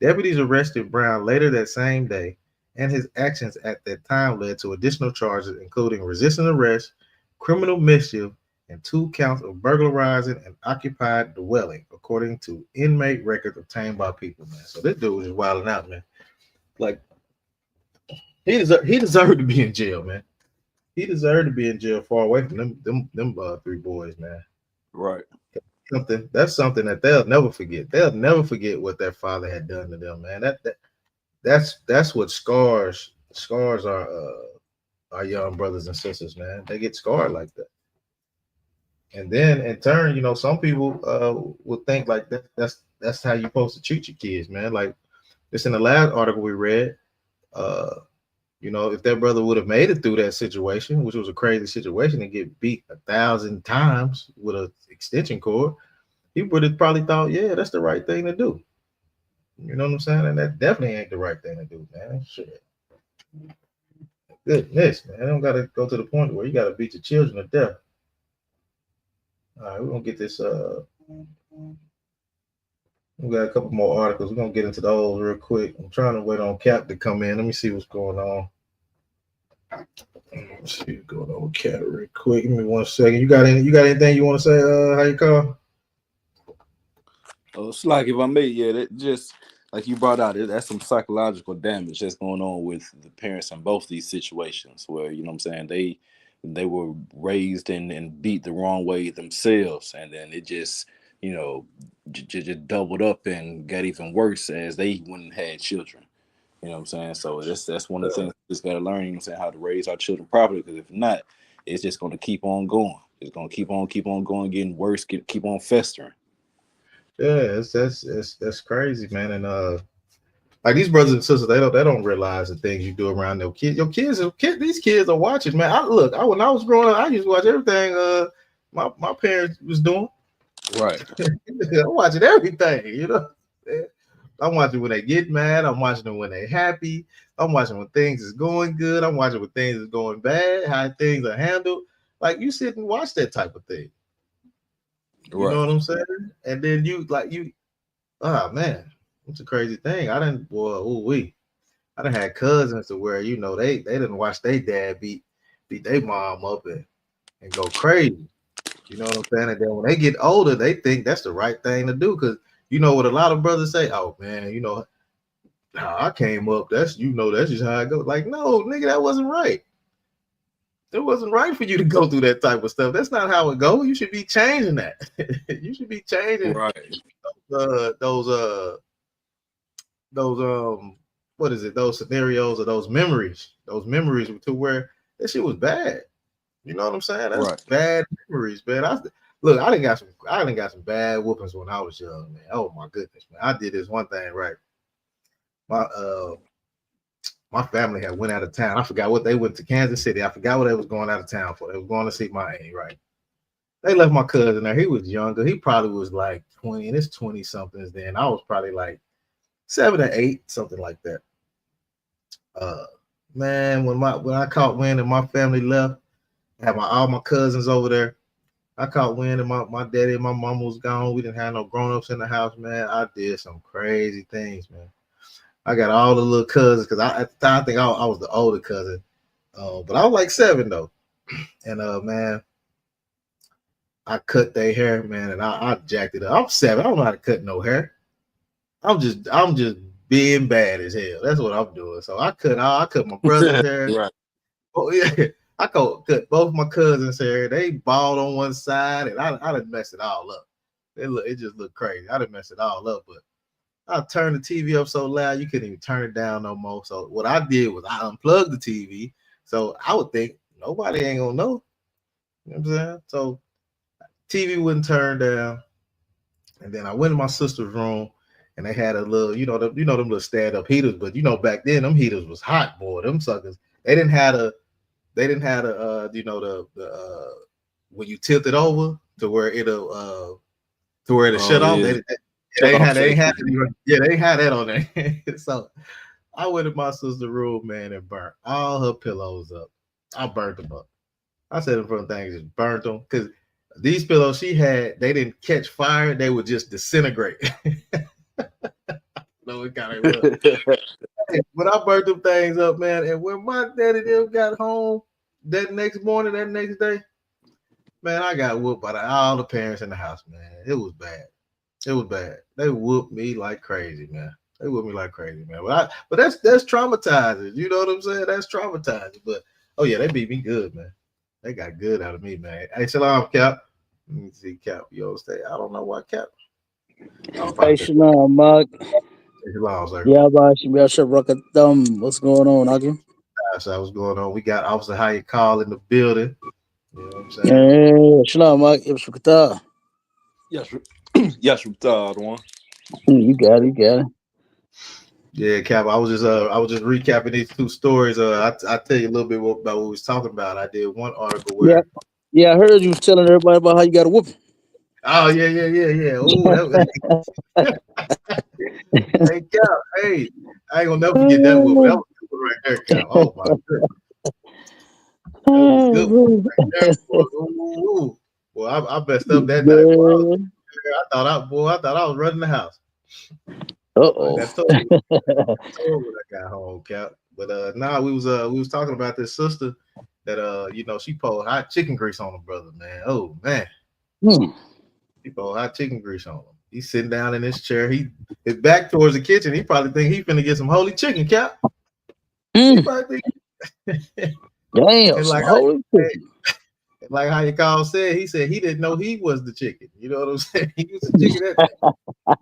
Deputies arrested Brown later that same day and his actions at that time led to additional charges, including resisting arrest, criminal mischief, and 2 counts of burglarizing an occupied dwelling, according to inmate records obtained by people, man. So this dude was just wilding out, man. Like he deserved to be in jail, man. He deserved to be in jail far away from them three boys, man. Right. Something that they'll never forget. They'll never forget what their father had done to them, man. That's what scars our young brothers and sisters, man. They get scarred like that. And then in turn, some people would think like that's how you're supposed to treat your kids, man. Like this in the last article we read, uh, if that brother would have made it through that situation, which was a crazy situation, and get beat 1,000 times with a extension cord, he would have probably thought, yeah, that's the right thing to do. You know what I'm saying? And that definitely ain't the right thing to do, man. Shit. Goodness, man. I don't gotta go to the point where you gotta beat your children to death. All right, we're gonna get this. We got a couple more articles. We're gonna get into those real quick. I'm trying to wait on Cap to come in. Let me see what's going on. Let's see what's going on with Cap real quick. Give me 1 second. You got anything you want to say? How you call? Oh, it's like if I may, yeah, that just like you brought out, that's some psychological damage that's going on with the parents in both these situations where, you know what I'm saying, they were raised and beat the wrong way themselves, and then it just, you know, just doubled up and got even worse as they went and had children. You know what I'm saying? So that's one of the things we just gotta learn, you know what I'm saying, how to raise our children properly, because if not, it's just gonna keep on going. It's gonna keep on going, getting worse, keep on festering. Yeah, that's crazy, man. And like these brothers and sisters, they don't realize the things you do around their kids. These kids are watching, man. When I was growing up, I used to watch everything my parents was doing. Right. I'm watching everything, you know. I'm watching when they get mad. I'm watching them when they're happy. I'm watching when things is going good. I'm watching when things is going bad, how things are handled. Like you sit and watch that type of thing. You know Right. what I'm saying? And then oh man, it's a crazy thing. I done had cousins to where they didn't watch their dad beat their mom up and go crazy. You know what I'm saying? And then when they get older, they think that's the right thing to do because you know what a lot of brothers say. Oh man, how I came up. That's just how I go. Like no, nigga, that wasn't right. It wasn't right for you to go through that type of stuff. That's not how it goes. You should be changing that. You should be changing Right. uh, those uh those what is it? Those scenarios or those memories to where that shit was bad. You know what I'm saying? That's Right. bad memories, man. I didn't got some bad whoopings when I was young, man. Oh my goodness, man. I did this one thing right. My my family had went out of town. I forgot what they went to Kansas City. I forgot what they was going out of town for. They was going to see my aunt, right? They left my cousin there. He was younger. He probably was like 20, and it's 20 somethings then. I was probably like 7 or 8, something like that. Uh man, when I caught wind and my family left, I had all my cousins over there. I caught wind and my daddy and my mama was gone. We didn't have no grown-ups in the house, man. I did some crazy things, man. I got all the little cousins because at the time I think I was the older cousin. But I was like 7 though. And man, I cut their hair, man, and I jacked it up. I'm 7. I don't know how to cut no hair. I'm just being bad as hell. That's what I'm doing. So I cut my brother's hair. Right. Oh yeah. I cut both my cousins' hair. They bald on one side, and I done messed it all up. It just looked crazy. I done messed it all up, but I turned the TV up so loud you couldn't even turn it down no more. So what I did was I unplugged the TV. So I would think nobody ain't gonna know. You know what I'm saying? So TV wouldn't turn down. And then I went in my sister's room and they had a little, them little stand-up heaters, but back then them heaters was hot, boy. Them suckers. They didn't have the when you tilt it over to where it'll Oh shut off. yeah. They ain't had Okay. they ain't had that on there. So I went in my sister's room, man, and burnt all her pillows up. I burnt them up. I said in front of things, just burnt them because these pillows she had, they didn't catch fire; they would just disintegrate. No, it kind of was. When I burnt them things up, man, and when my daddy them got home that next morning, that next day, man, I got whooped by all the parents in the house, man. It was bad. It was bad. They whooped me like crazy, man. They whooped me like crazy, man. But that's traumatizing. You know what I'm saying? That's traumatizing. But oh yeah, they beat me good, man. They got good out of me, man. Hey, shalom, Cap. Let me see, Cap. You stay. I don't know why, Cap. Oh, Hey, probably just Shalom, Mark. shalom, sir. Yeah, what's going on, Agim? That's what's going on. We got Officer How you call in the building. You know what I'm saying? Yeah, Shalom, Mark. Ibshukata. Yes, yes, one. You got it, you got it. Yeah, Cap. I was just recapping these two stories. I tell you a little bit about what we was talking about. I did one article Yeah, where yeah, I heard you was telling everybody about how you got a whooping. oh yeah. Oh, hey Cap. Hey, I ain't gonna never forget that whoop. That was a good one right there, Cap. Oh my goodness, that was a good one right there, boy. Ooh. Well, I messed up that night, boy. Man. I thought I was running the house. I Uh-oh. got told. When I got home, Cap. But now we was talking about this sister that she poured hot chicken grease on her brother, man. Oh man, Hmm. he poured hot chicken grease on him. He's sitting down in his chair. His back towards the kitchen. He probably think he finna get some holy chicken, Cap. He Mm. probably think Damn, and some like holy chicken. how you call said, he said he didn't know he was the chicken. You know what I'm saying? He was the chicken that day.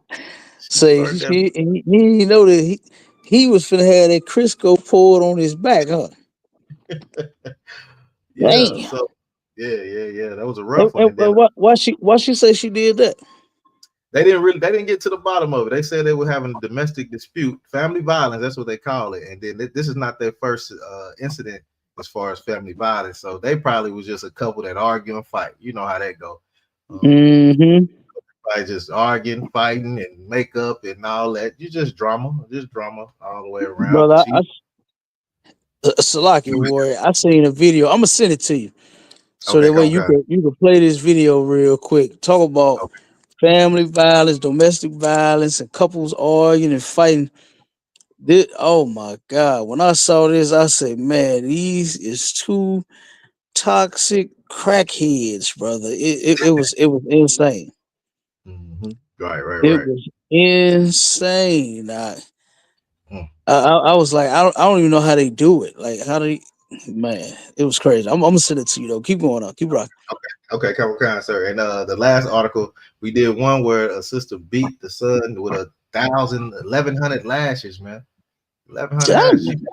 She Say, burnt that. he didn't know that he was finna have that Crisco poured on his back, huh? Yeah. Damn. So yeah. That was a And, rough one. and, And then and why she say she did that? they didn't get to the bottom of it. They said they were having a domestic dispute, family violence. That's what they call it. And then this is not their first incident as far as family violence. So they probably was just a couple that argue and fight. You know how that go. Mm-hmm. By just arguing, fighting, and makeup and all that. You just drama all the way around. But Brother, she Salaki Warrior, I seen a video. I'm gonna send it to you so okay, that way come you on, can play this video real quick. Talk about okay. family violence, domestic violence, and couples arguing and fighting. This, oh my God! When I saw this, I said, "Man, these is two toxic crackheads, brother." It was insane. Mm-hmm. Right, It right. was insane. Mm. I was like, I don't even know how they do it. Like, how they, man, it was crazy. I'm gonna send it to you though. Keep going on. Keep rocking. Okay, come on, sir. And the last article we did one where a sister beat the son with 1,100 lashes, man. 1,100 lashes. Damn.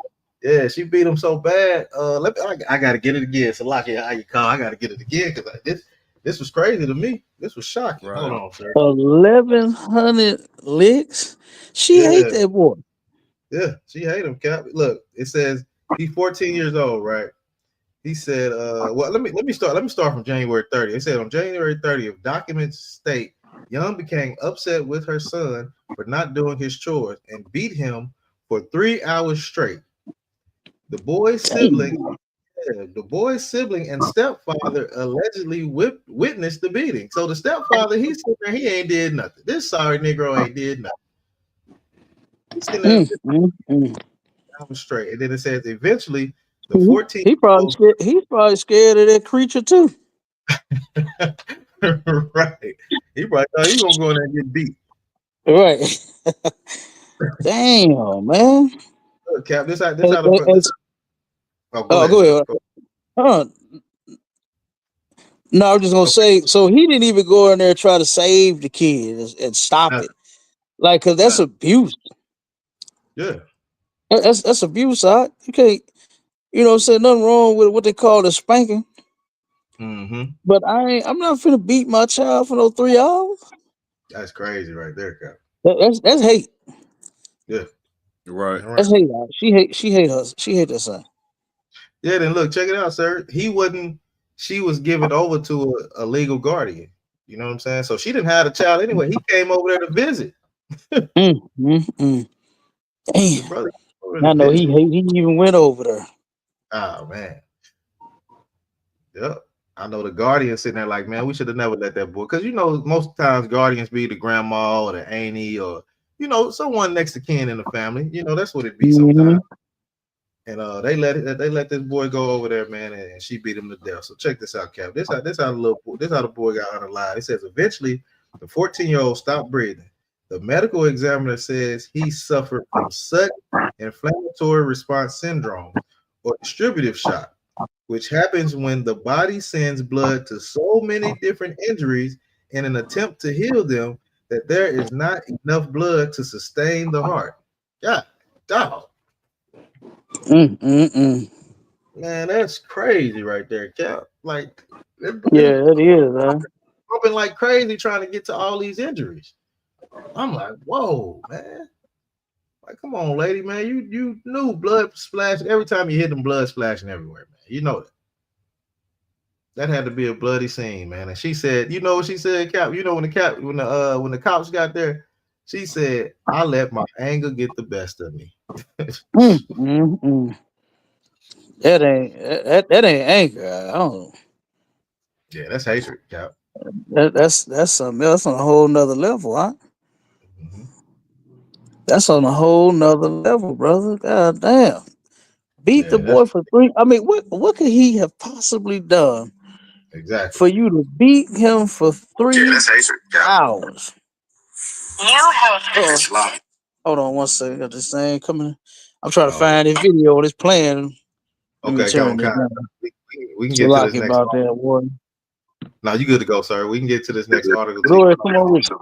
Yeah, she beat him so bad. I gotta get it again. So like how you call? I gotta get it again because this was crazy to me. This was shocking. Hold Right. on, sir. 1,100 licks. She hate Yeah, that boy. yeah. She hate him. Cap. Look, it says he's 14 years old, right? He said, well, let me start from January 30th. It said on January 30th, documents state Young became upset with her son for not doing his chores and beat him for 3 hours straight. The boy's sibling Damn. The boy's sibling and stepfather allegedly witnessed the beating. So the stepfather, he's sitting there, he ain't did nothing. This sorry Negro ain't did nothing. He's sitting there Mm, mm, mm. straight. And then it says eventually the He 14 he year probably old scared. He's probably scared of that creature too. right. He probably thought he gonna go in there and get beat. Right. Damn, man. Look, Cap, this And, how and, the and, this. Oh, go oh, ahead, go sir. ahead. Go. Huh. No, I was just gonna Okay. say. So he didn't even go in there and try to save the kid and stop Nothing, it. Like, cause that's nothing. abuse. Yeah. That's abuse. You can't. Say nothing wrong with what they call the spanking. Mm-hmm. But I'm not finna beat my child for no 3 hours. That's crazy right there, Cap. That's hate. Yeah. Right. All right. That's hate. Dog. She hate her. She hate that son. Yeah, then look, check it out, sir. She was given over to a legal guardian. You know what I'm saying? So she didn't have a child anyway. He came over there to visit. Mm, mm, mm. The Damn. brother came over I there to know visit. he even went over there. Oh man. Yep. I know the guardian sitting there like, man, we should have never let that boy. Because most times guardians be the grandma or the auntie or someone next to kin in the family. That's what it be Mm-hmm. sometimes. And they let this boy go over there, man, and she beat him to death. So check this out, Cap. This how the boy got unalive. It says eventually the 14-year-old stopped breathing. The medical examiner says he suffered from sudden inflammatory response syndrome or distributive shock, which happens when the body sends blood to so many different injuries in an attempt to heal them that there is not enough blood to sustain the heart. God, dog. Mm-mm-mm. Man, that's crazy right there, Cap. Like this Yeah, it is, huh? bumping like crazy trying to get to all these injuries. I'm like, whoa, man. Like, come on, lady, man. You knew blood splashing every time you hit them, blood splashing everywhere, man. You know that. That had to be a bloody scene, man. And she said, you know what she said, Cap? When the cops got there, she said, I let my anger get the best of me. Mm-mm-mm. That ain't anger. I don't. Yeah, that's hatred, Cap. That's something else on a whole nother level, huh? Hmm. That's on a whole nother level, brother. God damn. Beat the Yeah, that's boy for three. I mean, what could he have possibly done exactly. for you to beat him for Yeah, 3 that's hatred, Cap. hours? You have hold on one second. Got this thing coming. I'm trying to Oh, find this video that's playing. Let me okay, come on, turn this Cap. down. We can get to this Salaki next. about that one. Now you good to go, sir. We can get to this next article too. Glory, come on with you.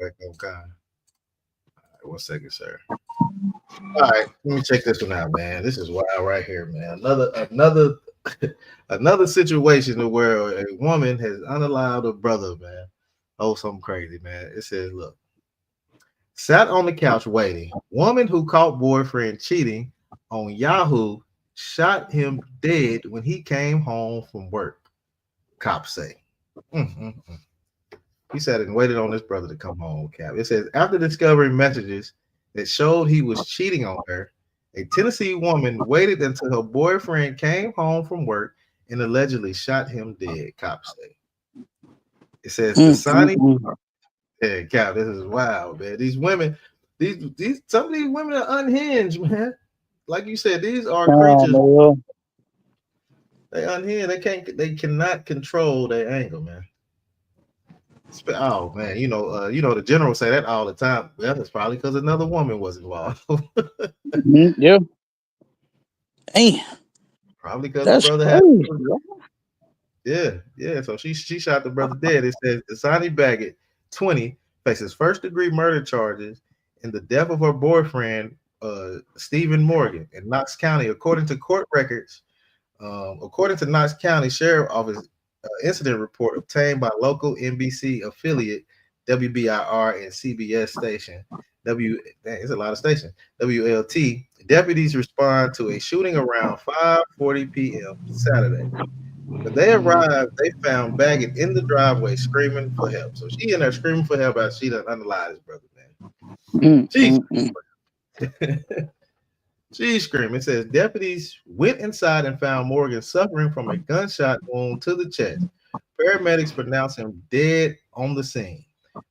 Okay, okay. All right, 1 second, sir. All right, let me check this one out, man. This is wild right here, man. Another situation where a woman has unallowed a brother, man. Oh, something crazy, man. It says, look, sat on the couch waiting. Woman who caught boyfriend cheating on Yahoo shot him dead when he came home from work. Cops say. Mm. He sat and waited on his brother to come home, Cap. It says, after discovering messages that showed he was cheating on her, a Tennessee woman waited until her boyfriend came home from work and allegedly shot him dead, cops say. It says, Dasani, Mm. yeah, Cap, this is wild, man. These women, these some of these women are unhinged, man. Like you said, these are creatures. Man. They unhinged. They cannot control their anger, man. Oh man, the general say that all the time. Well, it's probably because another woman was involved. Yeah. Damn, Probably because the that's brother had. crazy. Yeah. So she shot the brother dead. It says Dasani Baggett, 20, faces first degree murder charges in the death of her boyfriend, Stephen Morgan, in Knox County, according to court records. According to Knox County Sheriff Office incident report obtained by local NBC affiliate WBIR and CBS station it's a lot of stations. WLT deputies respond to a shooting around 5:40 p.m. Saturday. When they arrived, they found Baggett in the driveway screaming for help. So she in there screaming for help as she done unalived his brother, man. She's Mm. She's screaming. It says deputies went inside and found Morgan suffering from a gunshot wound to the chest. Paramedics pronounced him dead on the scene.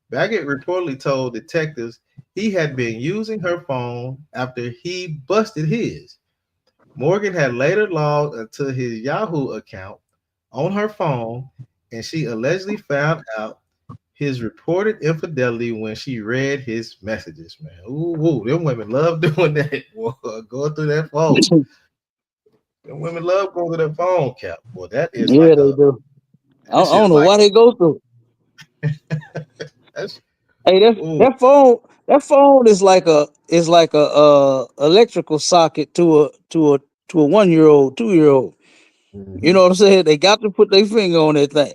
Baggett reportedly told detectives he had been using her phone after he busted his. Morgan had later logged into his Yahoo account on her phone, and she allegedly found out his reported infidelity when she read his messages, man. Ooh, them women love doing that. Boy, going through that phone. Them women love going to their phone, Cap. Boy, that is Yeah, like they a do. I that shit don't is know like why they go through. that's Hey, ooh, that phone is like a electrical socket to a 1 year old, 2 year old. You mhm. know what I'm saying? They got to put their finger on that thing.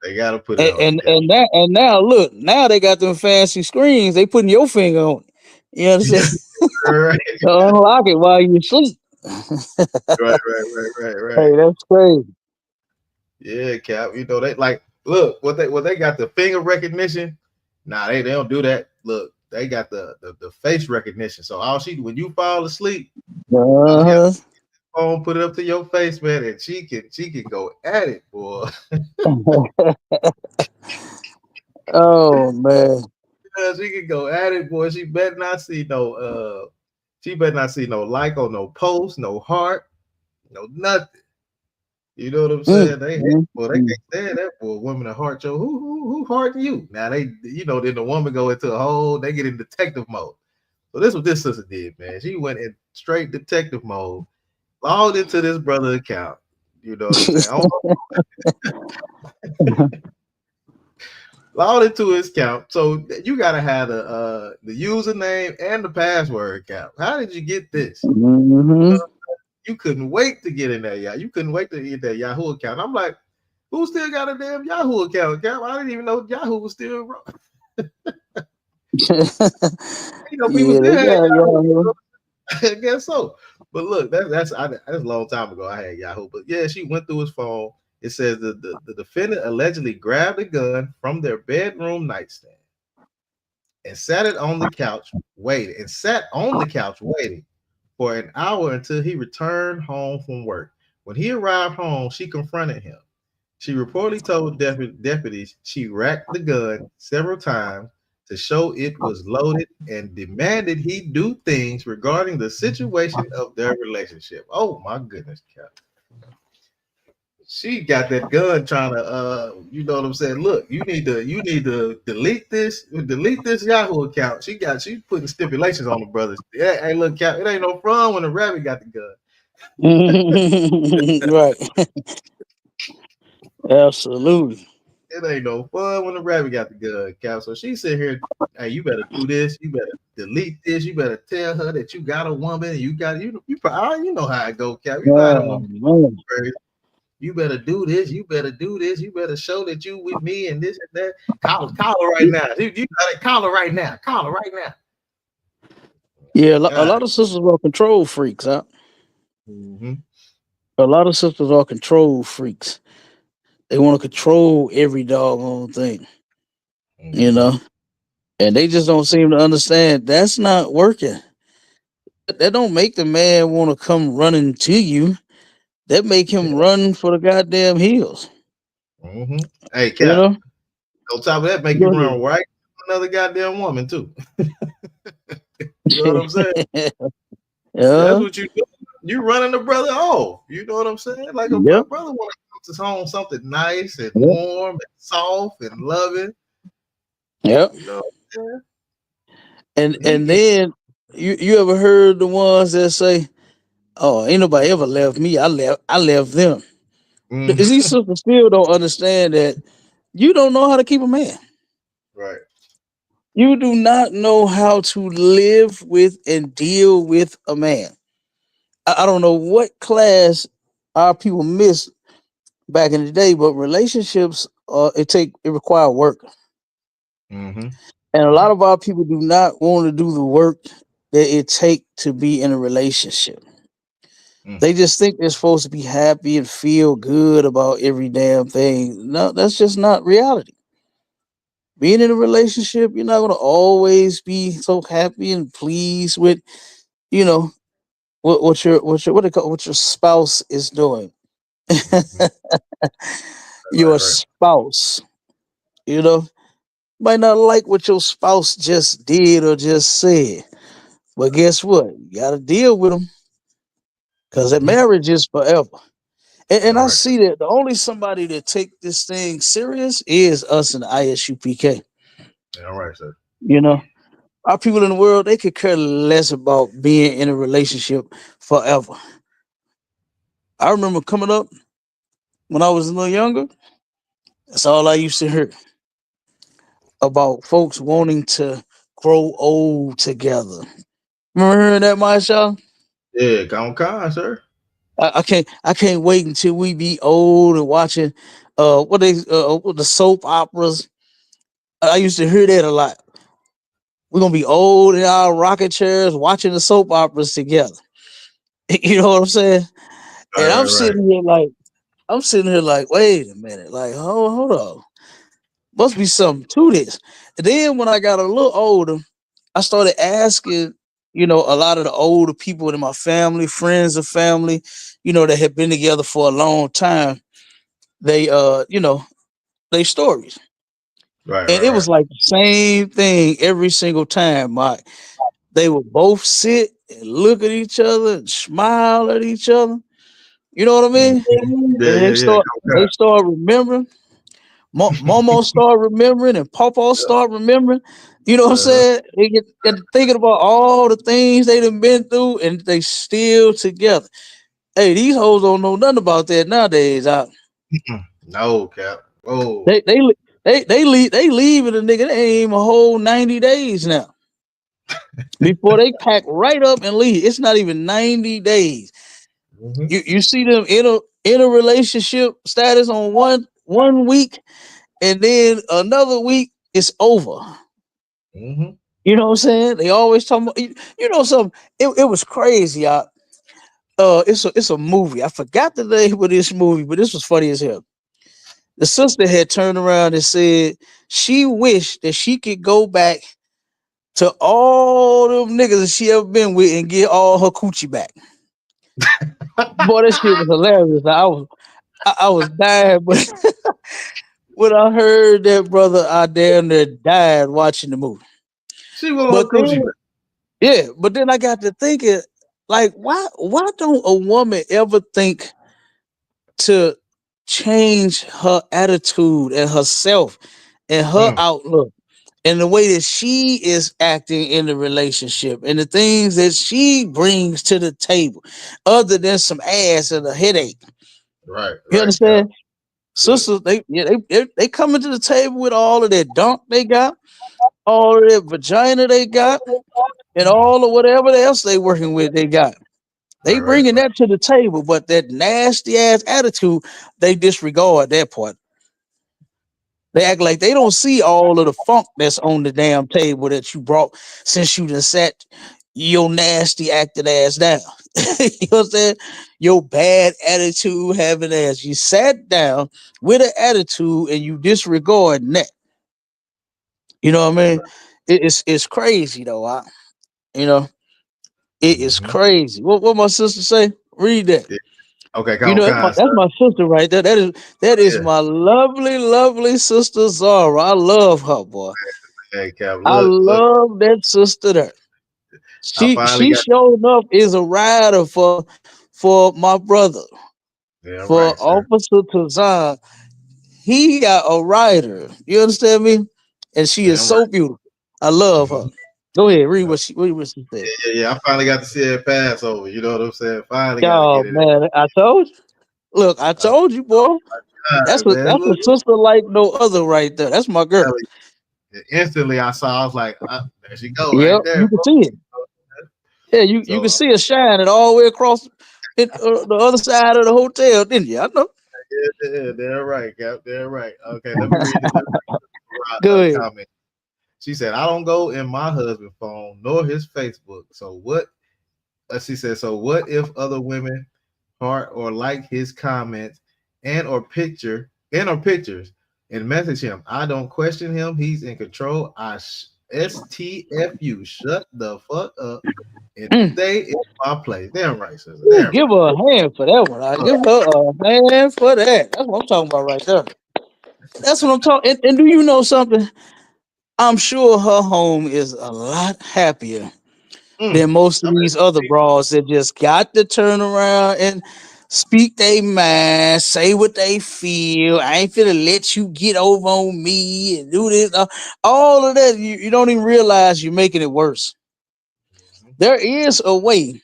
They gotta put it And on it, and Cap. and, that, and now look, now they got them fancy screens. They putting your finger on it. You know what I'm saying? Right, To unlock it while you sleep. right. Hey, that's crazy. Yeah, Cap. They like look what they got the finger recognition. Nah, they don't do that. Look, they got the face recognition. So all she when you fall asleep, all she got Uh-huh. phone, put it up to your face, man, and she can go at it, boy. Oh man. She can go at it, boy. She better not see no like or no post, no heart, no nothing. You know what I'm Mm, saying? They hate, mm, boy, they mm. can't stand that for a woman to heart you. Who hearting you? Now then the woman go into a whole, they get in detective mode. So this is what this sister did, man. She went in straight detective mode, logged into this brother account. You know what I'm saying? Logged into his account. So you gotta have the username and the password account. How did you get this? Mhm. You couldn't wait to get in there, yeah. You couldn't wait to get that Yahoo account. I'm like, who still got a damn Yahoo account? I didn't even know Yahoo was still. People Yeah, they still had got Yahoo. y'all. I guess so. But look, that's a long time ago. I had Yahoo. But yeah, she went through his phone. It says the defendant allegedly grabbed a gun from their bedroom nightstand and sat on the couch waiting for an hour until he returned home from work. When he arrived home, she confronted him. She reportedly told deputies she racked the gun several times to show it was loaded and demanded he do things regarding the situation of their relationship. Oh my goodness, Cap. She got that gun trying to you know what I'm saying? Look, you need to delete this Yahoo account. She's putting stipulations on the brothers. Yeah, hey look, Cap, it ain't no fun when the rabbit got the gun. Right. Absolutely. It ain't no fun when the rabbit got the gun, Cap. So she said here, hey, you better do this. You better delete this. You better tell her that you got a woman. You got you know how it go, Cap. You know how them Oh women. man. You better do this. You better do this. You better show that you with me and this and that. Call her right now. You gotta call her right now. Call her right now. Yeah, a God. lot of sisters are control freaks. Huh? Mm-hmm. A lot of sisters are control freaks. They want to control every doggone thing, you Mm-hmm. know, and they just don't seem to understand that's not working. That don't make the man want to come running to you. That make him run for the goddamn hills. Mm-hmm. Hey, You Cap. know. On top of that, make you Go run right to another goddamn woman too. You know what I'm saying? ahead. That's Yeah. what you do. You running the brother off. You know what I'm saying? Like a Yep. brother want to come home something nice and Yep. warm and soft and loving. Yep. You know what I'm saying? And But he and get then you ever heard the ones that say, "Oh, ain't nobody ever left me. I left them." mm, These sisters still don't understand that you don't know how to keep a man. right. You do not know how to live with and deal with a man. I don't know what class our people missed back in the day, but relationships it require work. Mm-hmm. And a Yeah. lot of our people do not want to do the work that it take to be in a relationship. Mm, They just think they're supposed to be happy and feel good about every damn thing. No, that's just not reality. Being in a relationship, you're not going to always be so happy and pleased with, you know, what your spouse is doing. mm-hmm. Your Right. spouse, you know, might not like what your spouse just did or just said, but guess what? You got to deal with them because that Mm-hmm. marriage is forever. And All I right. see that the only somebody that take this thing serious is us in the ISUPK. All right, sir. You know, our people in the world, they could care less about being in a relationship forever. I remember coming up when I was a little younger. That's all I used to hear about folks wanting to grow old together. Remember hearing that, Marshawn? Yeah, con, sir. I can't wait until we be old and watching what the soap operas. I used to hear that a lot. We're gonna be old in our rocking chairs watching the soap operas together. You know what I'm saying? And Right. I'm sitting here like, wait a minute, like, hold on. Must be something to this. And then when I got a little older, I started asking, a lot of the older people in my family, friends of family, that had been together for a long time, they they stories. Right, And right, it right. was like the same thing every single time. They would both sit and look at each other and smile at each other. You know what I Mhm. mean? Yeah, And yeah, yeah. Go they God. start remembering. Momo start remembering and Pawpaw start remembering. You know what I'm Uh-huh. saying? They get to thinking about all the things they done been through and they still together. Hey, these hoes don't know nothing about that nowadays. No, Cap. Oh. They they they leaving the nigga. They ain't even a whole 90 days now before they pack right up and leave. It's not even 90 days. Mm-hmm. You see them in a relationship status on one week, and then another week it's over. Mm-hmm. You know what I'm saying? They always talking about you know something. It was crazy. It's a movie. I forgot the name of this movie, but this was funny as hell. The sister had turned around and said she wished that she could go back to all them niggas that she ever been with and get all her coochie back. Boy, that shit was hilarious. I was dying, but when I heard that, brother, I damn near died watching the movie. She want her But coochie then, back. yeah, but then I got to thinking, like, why don't a woman ever think to change her attitude and herself and her Mm, outlook and the way that she is acting in the relationship and the things that she brings to the table, other than some ass and a headache? right, You right, Cap. understand? Yeah. Sisters, they coming to the table with all of that dunk they got, all of that vagina they got, and Mm. all of whatever else they working with they got. Right, They right, bringing right. that to the table, but that nasty ass attitude, they disregard that part. They act like they don't see all of the funk that's on the damn table that you brought since you done sat your nasty acting ass down. You know what I'm saying? Your bad attitude having ass. You sat down with an attitude and you disregard that. You know what I mean? It's crazy though. You know, it is Mm-hmm. crazy. What my sister say? Read that. Yeah. Okay, You come know, on, that's sir. my sister right there. That is Yeah. my lovely, lovely sister Zara. I love her, boy. Hey, Cap. I Look, look. love that sister there. I She finally she got. showed up is a rider for my brother, Yeah, for right, sir. Officer Tazan. He got a rider. You understand me? And she is Damn right. so beautiful. I love her. Mm-hmm. Go ahead, Yeah, read what she said. yeah, yeah. I finally got to see it pass over. You know what I'm saying? Finally got to Oh get it in. man, I told you. Look, I Oh, told you, boy. God, man. That's a Look, sister like no other right there. That's my girl. Ellie. Instantly, I saw. I was like, there she go, right Yep, there, you can bro. see it. Yeah, you can So, see it shining all the way across the other side of the hotel, didn't you? I know. yeah, they're right, Cap. They're right. Okay, let me read it. Let me read Go ahead. comment. She said, I don't go in my husband's phone nor his Facebook. So what? She said, so what if other women heart or like his comments and or pictures and message him? I don't question him. He's in control. STFU. Shut the fuck up and Mm. stay in my place. Damn right, sister. Ooh, Damn give right. her a hand for that one. I Look, give her a hand for that. That's what I'm talking about right there. That's what I'm talking. And do you know something? I'm sure her home is a lot happier than most of I'm these other bras that just got to turn around and speak they mind, say what they feel. I ain't finna let you get over on me and do this. All of that, you don't even realize you're making it worse. There is a way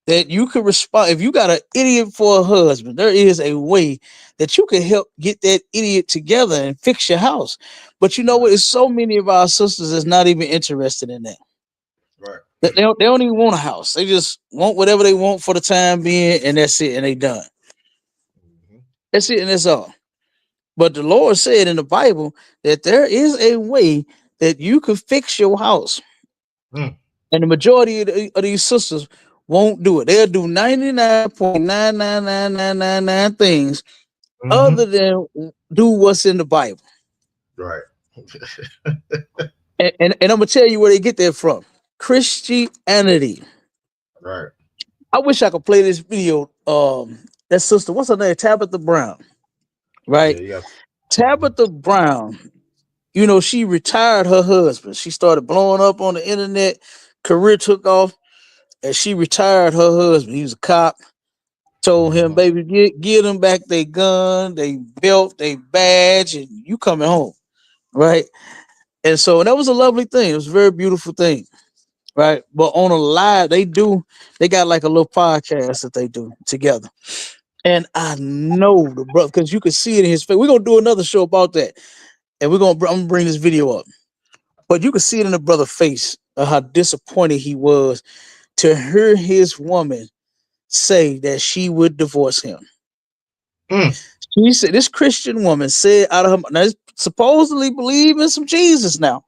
that you could respond. If you got an idiot for a husband, there is a way that you can help get that idiot together and fix your house. But you know what? right, It's so many of our sisters that's not even interested in that. right. They don't even want a house. They just want whatever they want for the time being, and that's it, and they done. Mhm. That's it, and that's all. But the Lord said in the Bible that there is a way that you can fix your house. Mm. And the majority of these sisters won't do it. They'll do 99.99999 things other Mhm. than do what's in the Bible. Right. And I'm gonna tell you where they get that from. Christianity. Right. I wish I could play this video. That sister, what's her name? Tabitha Brown. Yeah, Right? you got. Mhm. Tabitha Brown. she retired her husband. She started blowing up on the internet. Career took off, and she retired her husband. He was a cop. Told him, baby, get them back their gun, they belt, they badge, and you coming home, right? And so that was a lovely thing. It was a very beautiful thing, right? But on a live, they got like a little podcast that they do together. And I know the brother, because you can see it in his face. We're gonna do another show about that, and I'm gonna bring this video up. But you can see it in the brother's face of how disappointed he was to hear his woman say that she would divorce him. Mm. She said, this Christian woman said out of her, now supposedly believe in some Jesus now,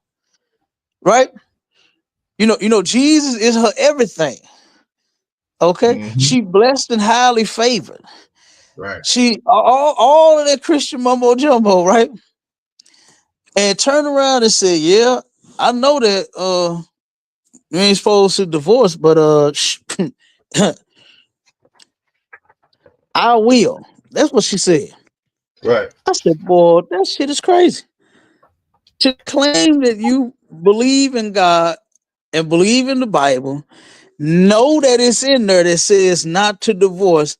right? Jesus is her everything. Okay, Mm-hmm. she blessed and highly favored. Right. She all of that Christian mumbo jumbo, right? And turn around and say, "Yeah, I know that you ain't supposed to divorce, but I will." That's what she said. Right. I said, "Boy, that shit is crazy." To claim that you believe in God and believe in the Bible, know that it's in there that says not to divorce,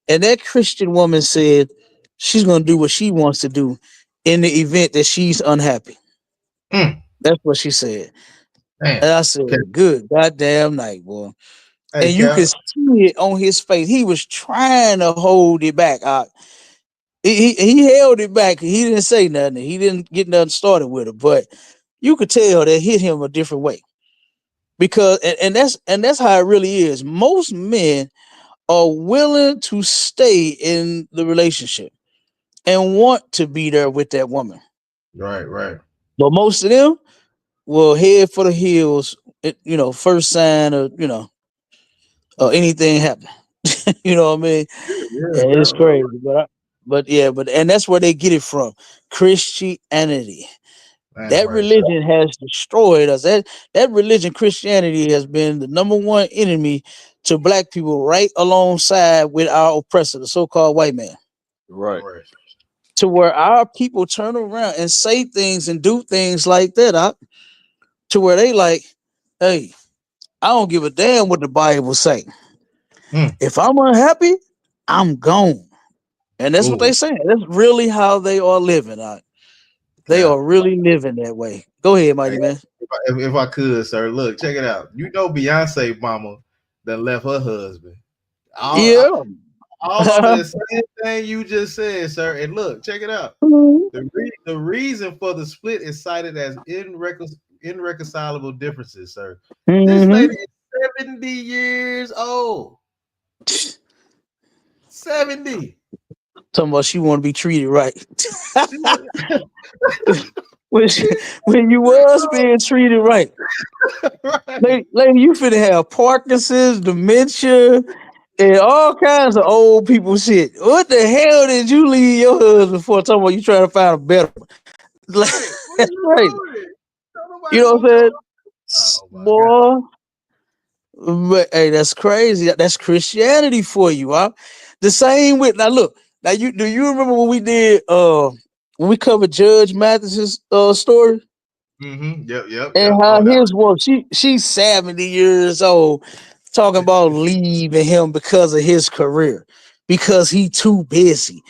and that Christian woman said she's gonna do what she wants to do in the event that she's unhappy. Mm. That's what she said. Man. And I said, Okay. good goddamn night, boy. Hey, And you could Cap. see it on his face. He was trying to hold it back. He held it back. He didn't say nothing. He didn't get nothing started with it. But you could tell that hit him a different way. Because and that's how it really is. Most men are willing to stay in the relationship and want to be there with that woman. Right. Right. But most of them will head for the hills, first sign of, anything happen. You know what I mean? Yeah. And it's Definitely. crazy. And that's where they get it from. Christianity. That's That right, sir. religion has destroyed us. That religion, Christianity, has been the number one enemy to black people, right alongside with our oppressor, the so-called white man. Right. Right. To where our people turn around and say things and do things like that, to where they like, hey, I don't give a damn what the Bible say. Mm. If I'm unhappy, I'm gone. And that's what they Ooh. saying. That's really how they are living. They Cap. are really living that way. Go ahead, Hey, mighty man. if I could, sir, look, check it out. You know, Beyonce mama that left her husband. All Yeah. all over the same thing you just said, sir. And look, check it out. The reason for the split is cited as irreconcilable differences, sir. This Mm-hmm. lady is 70 years old. 70. Talking about she want to be treated right. She was when, when you was being treated right. right. Lady, you finna have Parkinson's, dementia, and all kinds of old people shit. What the hell did you leave your husband for? Talking about you trying to find a better one. Like, Right. What that's is right. wrong with it? Don't You nobody know what want I'm your saying? oh my god. Boy, but hey, that's crazy. That's Christianity for you, huh? The same with now. Look, now do you remember when we did when we covered Judge Mathis's story Mm-hmm. Yep, yep, and yep. how Oh, that his wife she's 70 years old talking about leaving him because of his career because he too busy.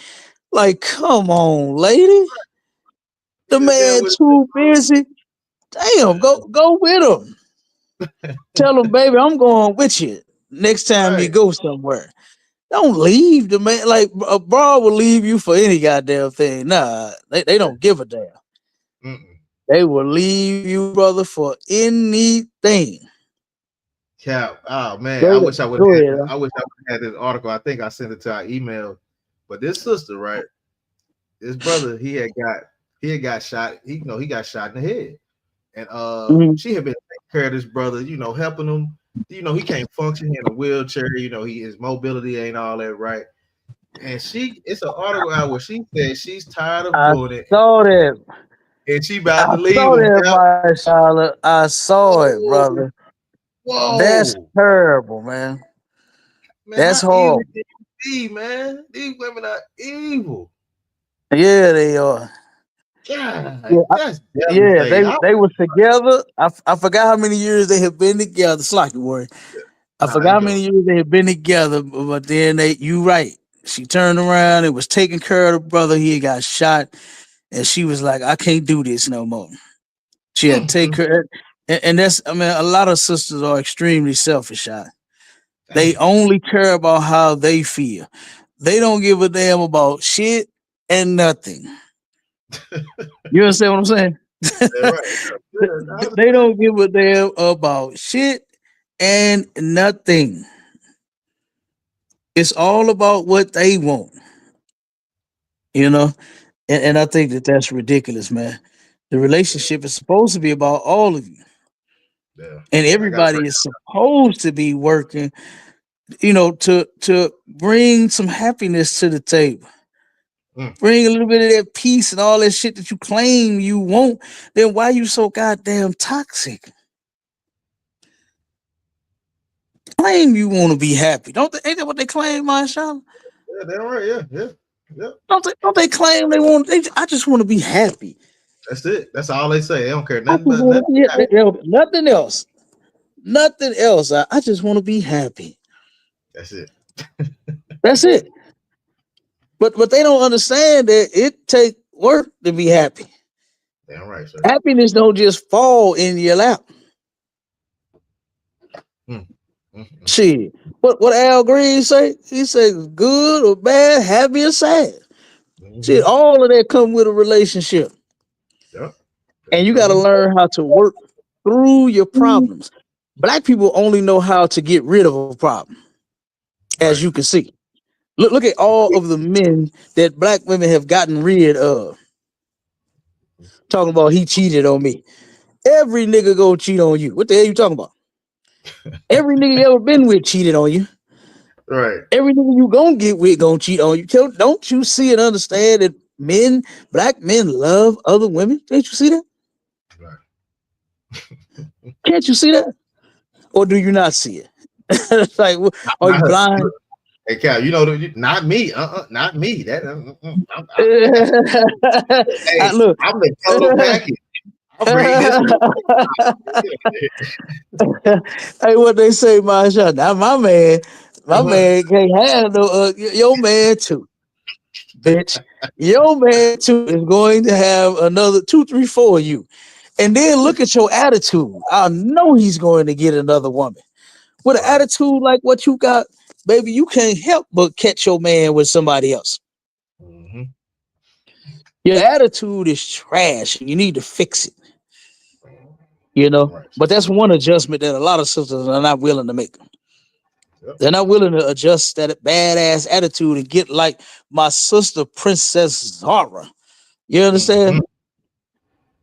Like, come on, lady, he the just dealt man with it. too busy. Damn, go with him. Tell him, baby, I'm going with you next time you Right. go somewhere. Don't leave the man. Like a bra will leave you for any goddamn thing. Nah, they don't give a damn. Mm-mm. They will leave you, brother, for anything. Cap. Oh man, Straight up. Go ahead. Huh? I wish I would have had this article. I think I sent it to our email. But this sister, right? This brother, he had got shot. He got shot in the head. And Mhm. she had been taking care of this brother, helping him. He can't function in a wheelchair, his mobility ain't all that right. And it's an article out where she said she's tired of I doing it saw that. and she I about to leave saw him. that, Cap. my Charlotte. I saw it, Whoa, brother. That's whoa. terrible, man. Man, That's how evil horrible. can you be, man? These women are evil. Yeah, they are. God, Yeah, that's yeah, devastating. they was together. I forgot how many years they had been together. Slocky word. I Nah, forgot you how go. many years they had been together, but then you right. She turned around and was taking care of the brother. He had got shot, and she was like, "I can't do this no more." She had to take Mm. care, and that's. I mean, a lot of sisters are extremely selfish. They Damn. only care about how they feel. They don't give a damn about shit and nothing. You understand what I'm saying? Yeah, right. Yeah, I They understand. don't give a damn about shit and nothing. It's all about what they want, you know? And I think that that's ridiculous, man. The Yeah, relationship is supposed to be about all of you, yeah. and I gotta everybody break. is supposed to be working, to bring some happiness to the table. Mm. Bring a little bit of that peace and all that shit that you claim you want. Then why you so goddamn toxic? Claim you want to be happy. Don't they? Ain't that what they claim, Marshawn? Yeah, they're right. Yeah, yeah, yeah. Don't they claim they want? I just want to be happy. That's it. That's all they say. They don't care I nothing just but want nothing. to be nothing else. Nothing else. I just want to be happy. That's it. That's it. But they don't understand that it take work to be happy. Damn right, sir. Happiness don't just fall in your lap. Mm. Mm. Mm. Shit. What Al Green say? He says good or bad, happy or sad. Mm-hmm. Shit, all of that come with a relationship. Yep. And That's you true. gotta learn how to work through your problems. Black people only know how to get rid of a problem, as Right. you can see. Look at all of the men that black women have gotten rid of. Talking about he cheated on me. Every nigga go cheat on you. What the hell you talking about? Every nigga you ever been with cheated on you. Right. Every nigga you gonna get with gonna cheat on you. Don't you see and understand that black men love other women? Can't you see that? Right. Can't you see that? Or do you not see it? It's like, are you Not us. blind? Hey, Cal, not me. Not me. That. That's, hey, Look, I'm the total package. I'll bring this. hey, what they say, Marsha? Now my man can't have no your man too, bitch. Your man too is going to have another two, three, four of you. And then look at your attitude. I know he's going to get another woman. With an Right. attitude like what you got, baby, you can't help but catch your man with somebody else. Mm-hmm. Your attitude is trash and you need to fix it, Right. But that's one adjustment that a lot of sisters are not willing to make. Yep. They're not willing to adjust that badass attitude and get like my sister, Princess Zara. You Mm-hmm. understand?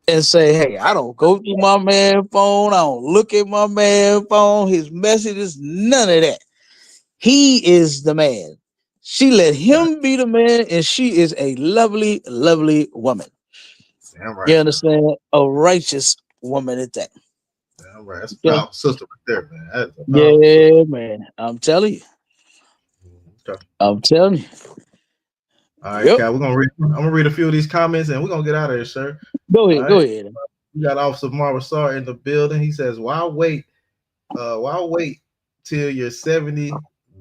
And say, hey, I don't go through my man phone. I don't look at my man phone. His messages, none of that. He is the man. She let Right. him be the man, and she is a lovely, lovely woman. Damn You right, sir. understand? A righteous woman at that. Damn right. That's a Okay? powerful sister right there, man. That's a powerful sister. Yeah, man. I'm telling you. Okay. I'm telling you. All right, Yep. Cal. I'm gonna read a few of these comments and we're gonna get out of here, sir. Go All ahead. Go right. ahead. We got Officer Marva Sar in the building. He says, why wait till you're 70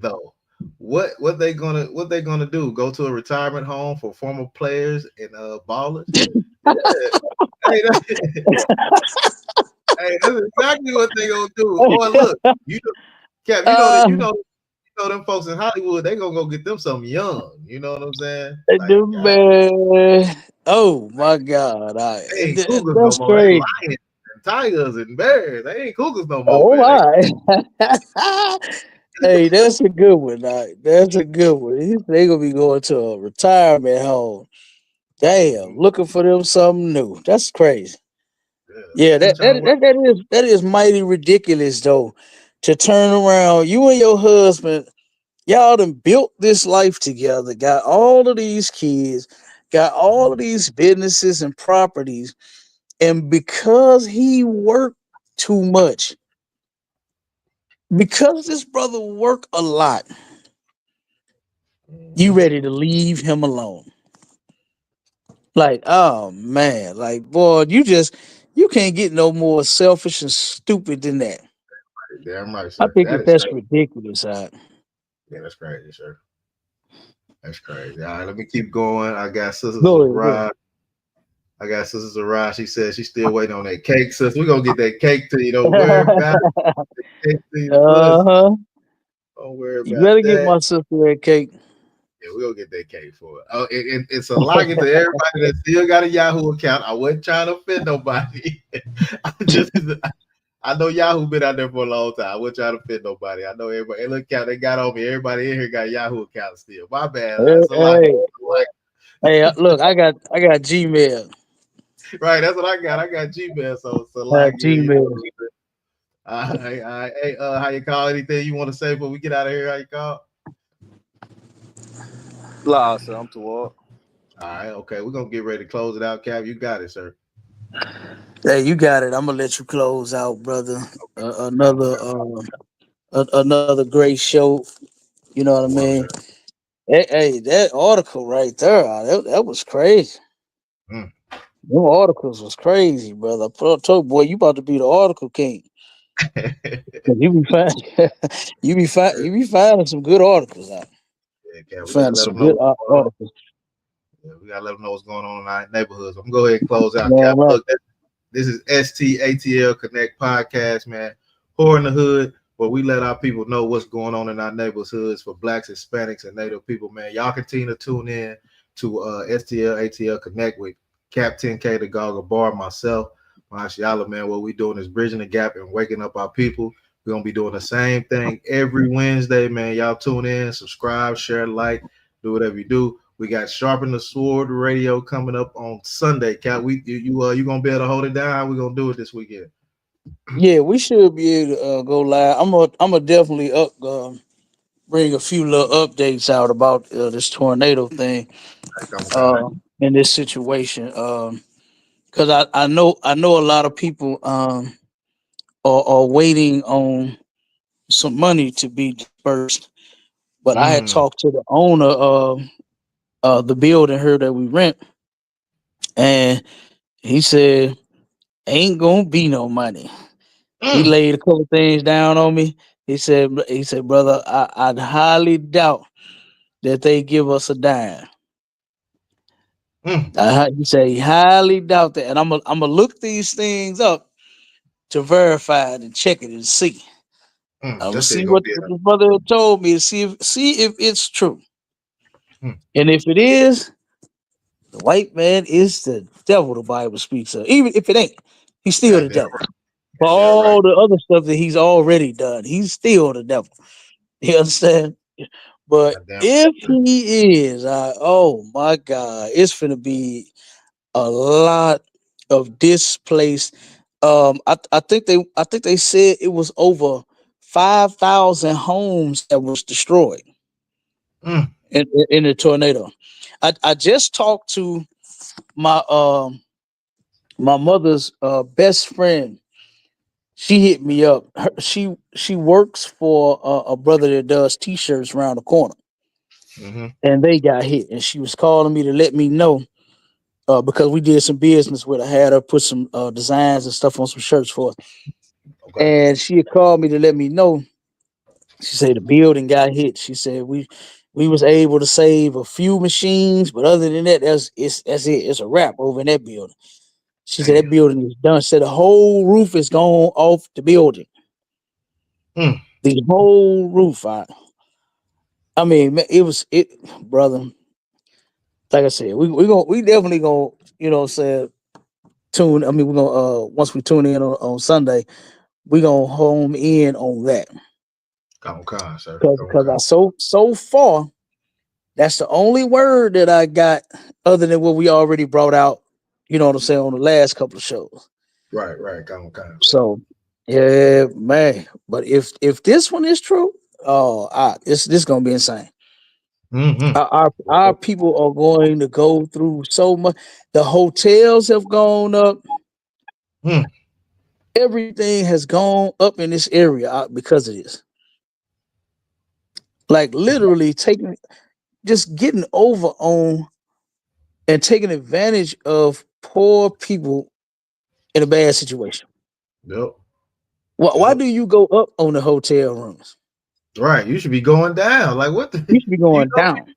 though? What they gonna do? Go to a retirement home for former players and ballers? Yeah. Hey, hey, that's exactly what they gonna do. Boy, look, you know, Cap, them folks in Hollywood, they gonna go get them something young. You know what I'm saying? Like, God, Man. Oh my God. they ain't cougars no That's more. They crazy. lions and tigers and bears. They ain't cougars no more, Oh man. my. Hey, that's a good one. That's a good one. They gonna be going to a retirement home. Damn, looking for them something new. That's crazy. Yeah, Yeah, they that trying to that work. that, that is mighty ridiculous though. To turn around, you and your husband, y'all done built this life together, got all of these kids, got all of these businesses and properties, and because he worked too much, because this brother worked a lot, you Mhm. ready to leave him alone. Like, oh man, like boy, you can't get no more selfish and stupid than that. Damn right, I sir. think That that is that's crazy. ridiculous. Yeah, that's crazy, sir. That's crazy. All right, let me keep going. I got Sisters Go ahead, go Arise. I got Sisters Arise. She said she's still waiting on that cake, sis. We're gonna get that cake to you. Don't worry about ahead. it. Cake to you, sis. Uh-huh. Don't worry You about better get that. my sister that cake. Yeah, we're gonna get that cake for it. Oh, it's a login to everybody that still got a Yahoo account. I wasn't trying to offend nobody. I just I know Yahoo been out there for a long time. I wasn't trying to offend nobody. I know everybody. Hey, look account they got on me. Everybody in here got Yahoo accounts still. My bad. Hey, It's a login. hey, hey, look, I got Gmail. Right, that's what I got. I got Gmail, so it's a login. You Gmail. know. All right. Hey, how you call? Anything you want to say before we get out of here? How you call? Nah, sir, I'm toward. All right, okay. We're gonna get ready to close it out, Cap. You got it, sir. Hey, you got it. I'm gonna let you close out, brother. Another Okay. another great show. You know what I Well, mean? sir. Hey, that article right there, that was crazy. Mm. Them articles was crazy, brother. I told boy, you about to be the article king. 'Cause You be find, you be finding some good articles out. Yeah, Cap, we gotta Finding let some them know good what's going on. articles. Yeah, we gotta let them know what's going on in our neighborhoods. I'm gonna go ahead and close out, Yeah, Cap. right. Look, this is STATL Connect podcast, man. Whore in the Hood, where we let our people know what's going on in our neighborhoods for blacks, Hispanics, and Native people, man. Y'all continue to tune in to STL ATL Connect with Cap 10K, the Goggle Bar, myself, Mashiala, man. What we doing is bridging the gap and waking up our people. We're gonna be doing the same thing every Wednesday, man. Y'all tune in, subscribe, share, like, do whatever you do. We got Sharpen the Sword Radio coming up on Sunday. Cat, you gonna be able to hold it down? How we gonna do it this weekend? Yeah, we should be able to go live. I'm gonna definitely bring a few little updates out about this tornado thing Come on. in this situation. Because I know a lot of people are waiting on some money to be dispersed. But I had Mm, talked to the owner of the building here that we rent, and he said ain't gonna be no money. He mm, laid a couple things down on me. He said, brother, I'd highly doubt that they give us a dime. mm, He said he highly doubt that, and I'm gonna look these things up to verify it and check it and see. I'm gonna That shit see gonna what be the brother told me to see if it's true. mm, And if it is, the white man is the devil. The Bible speaks of. Even if it ain't, he's still the goddamn devil. right. For Goddamn right. all the other stuff that he's already done, he's still the devil. You understand? But Goddamn. if he is, oh my God, it's gonna be a lot of displaced. I think they said it was over 5,000 homes that was destroyed Mm, in the tornado. I just talked to my my mother's best friend. She hit me up. She works for a brother that does t-shirts around the corner, mm-hmm. and they got hit. And she was calling me to let me know because we did some business with her. Had her put some designs and stuff on some shirts for us. Okay. And she had called me to let me know. She said the building got hit. She said we was able to save a few machines, but other than that, that's it. It's a wrap over in that building. She said that Damn. building is done. She said the whole roof is gone off the building. Mm, The whole roof. I mean, it, brother. Like I said, we definitely gonna say tune. I mean, we're gonna once we tune in on Sunday, we gonna home in on that come on, sir. Come because on. I so far that's the only word that I got other than what we already brought out. You know what I'm saying on the last couple of shows. Right. Come on, sir. So yeah, man. But if this one is true, oh, this gonna be insane. Mm-hmm. Our people are going to go through so much. The hotels have gone up. Mm, Everything has gone up in this area because of this. Like literally taking, just getting over on and taking advantage of poor people in a bad situation. Yep. Why Yep. do you go up on the hotel rooms? Right. You should be going down. Like what You the should be you going know, down.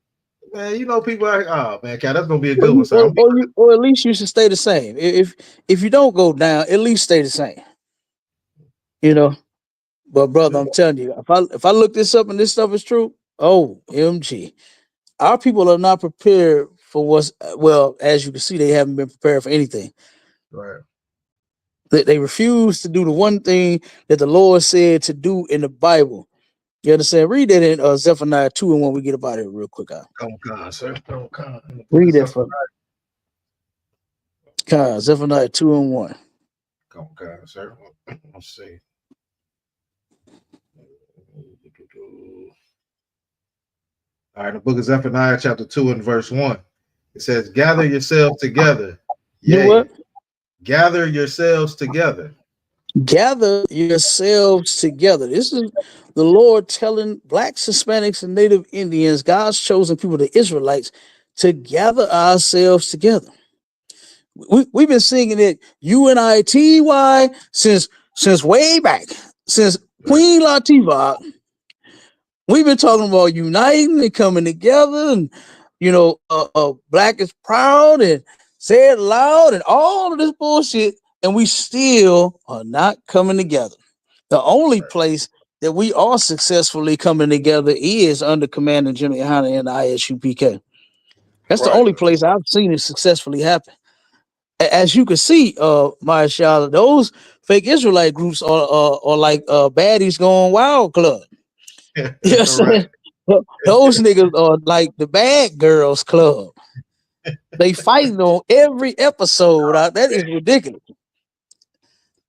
man, people are oh man, Cat, that's gonna be a Or good one, you, sir. I'm or you, or at least you should stay the same. If you don't go down, at least stay the same. You know. But brother, I'm telling you, if I look this up and this stuff is true, oh MG, our people are not prepared for what's well. As you can see, they haven't been prepared for anything. right. They refuse to do the one thing that the Lord said to do in the Bible. You understand? Read that in Zephaniah 2:1. We get about it real quick. Out. Come on, sir. Come on. In the book of Read that for Zephaniah. me. Zephaniah 2:1. Come on, sir. Let's see. All right, the book of Zephaniah, chapter 2 and verse 1. It says, gather yourselves together. Do Yea, what? gather yourselves together. Gather yourselves together. This is the Lord telling blacks, Hispanics, and Native Indians, God's chosen people, the Israelites, to gather ourselves together. We've been singing it UNITY since way back, since Right. Queen Latifah. We've been talking about uniting and coming together, and black is proud and say it loud and all of this bullshit, and we still are not coming together. The only place that we are successfully coming together is under Commander Jimmy YAHANNA and the ISUPK. That's the Right. only place I've seen it successfully happen. As you can see, Marshala, those fake Israelite groups are like baddies going wild club. You know what I'm Right. saying? Those niggas are like the bad girls club. They fighting on every episode. That is ridiculous.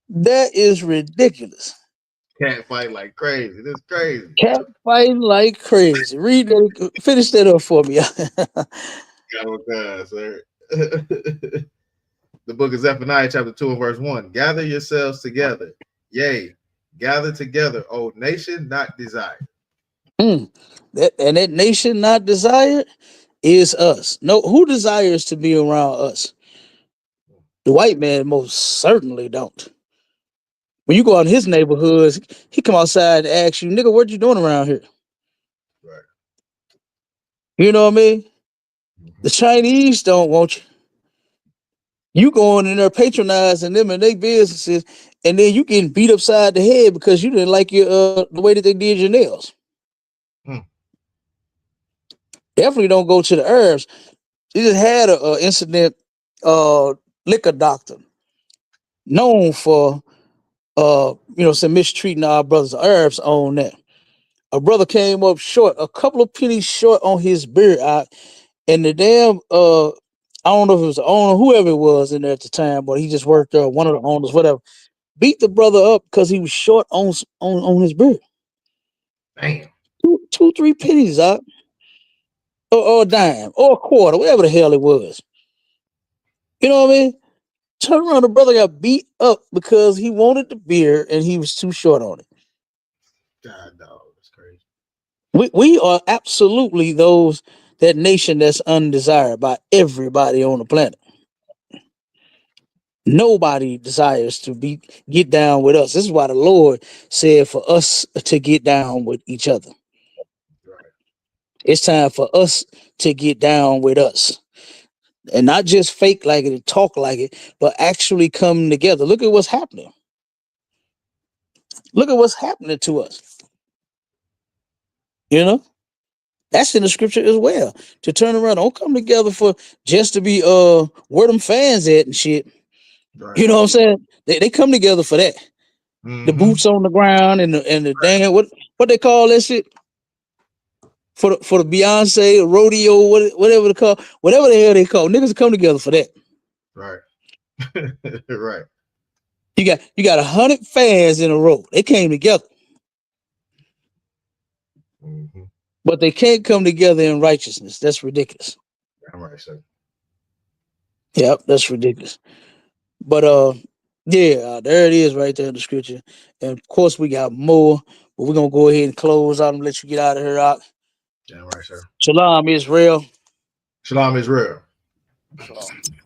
That is ridiculous. Can't fight like crazy. This is crazy. Cat fighting like crazy. Read that. Finish that up for me. Come on, sir. The book of Zephaniah, chapter 2 and verse 1. Gather yourselves together. Yea, gather together, O nation not desired. That nation not desired is us. No, who desires to be around us? The white man most certainly don't. When you go out in his neighborhoods, he come outside and ask you, nigga, what you doing around here? Right. You know what I mean? The Chinese don't want you. You going in there patronizing them and their businesses, and then you getting beat upside the head because you didn't like your the way that they did your nails. Definitely don't go to the Arabs. They just had a incident, liquor doctor, known for some mistreating our brothers. The Arabs on that. A brother came up short, a couple of pennies short on his beard out, and the damn I don't know if it was the owner, whoever it was in there at the time, but he just worked there, one of the owners, whatever, beat the brother up because he was short on his beard. Damn. Two, 3 pennies out, or a dime, or a quarter, whatever the hell it was. You know what I mean? Turn around, the brother got beat up because he wanted the beer and he was too short on it. God, dog, that's crazy. We are absolutely that nation that's undesired by everybody on the planet. Nobody desires to get down with us. This is why the Lord said for us to get down with each other. Right. It's time for us to get down with us. And not just fake like it and talk like it, but actually come together. Look at what's happening. Look at what's happening to us. You know? That's in the scripture as well. To turn around, don't come together for just to be where them fans at and shit. Right. You know what I'm saying? They come together for that. The boots on the ground and the damn what they call that shit for the Beyonce rodeo, whatever whatever the hell they call. Niggas come together for that. Right. Right. You got 100 fans in a row. They came together. But they can't come together in righteousness. That's ridiculous. All right, sir. Yep, that's ridiculous. But there it is right there in the scripture. And of course we got more, but we're gonna go ahead and close out and let you get out of here, Rock. Yeah, right, sir. Shalom, Israel. Shalom, Israel. Shalom.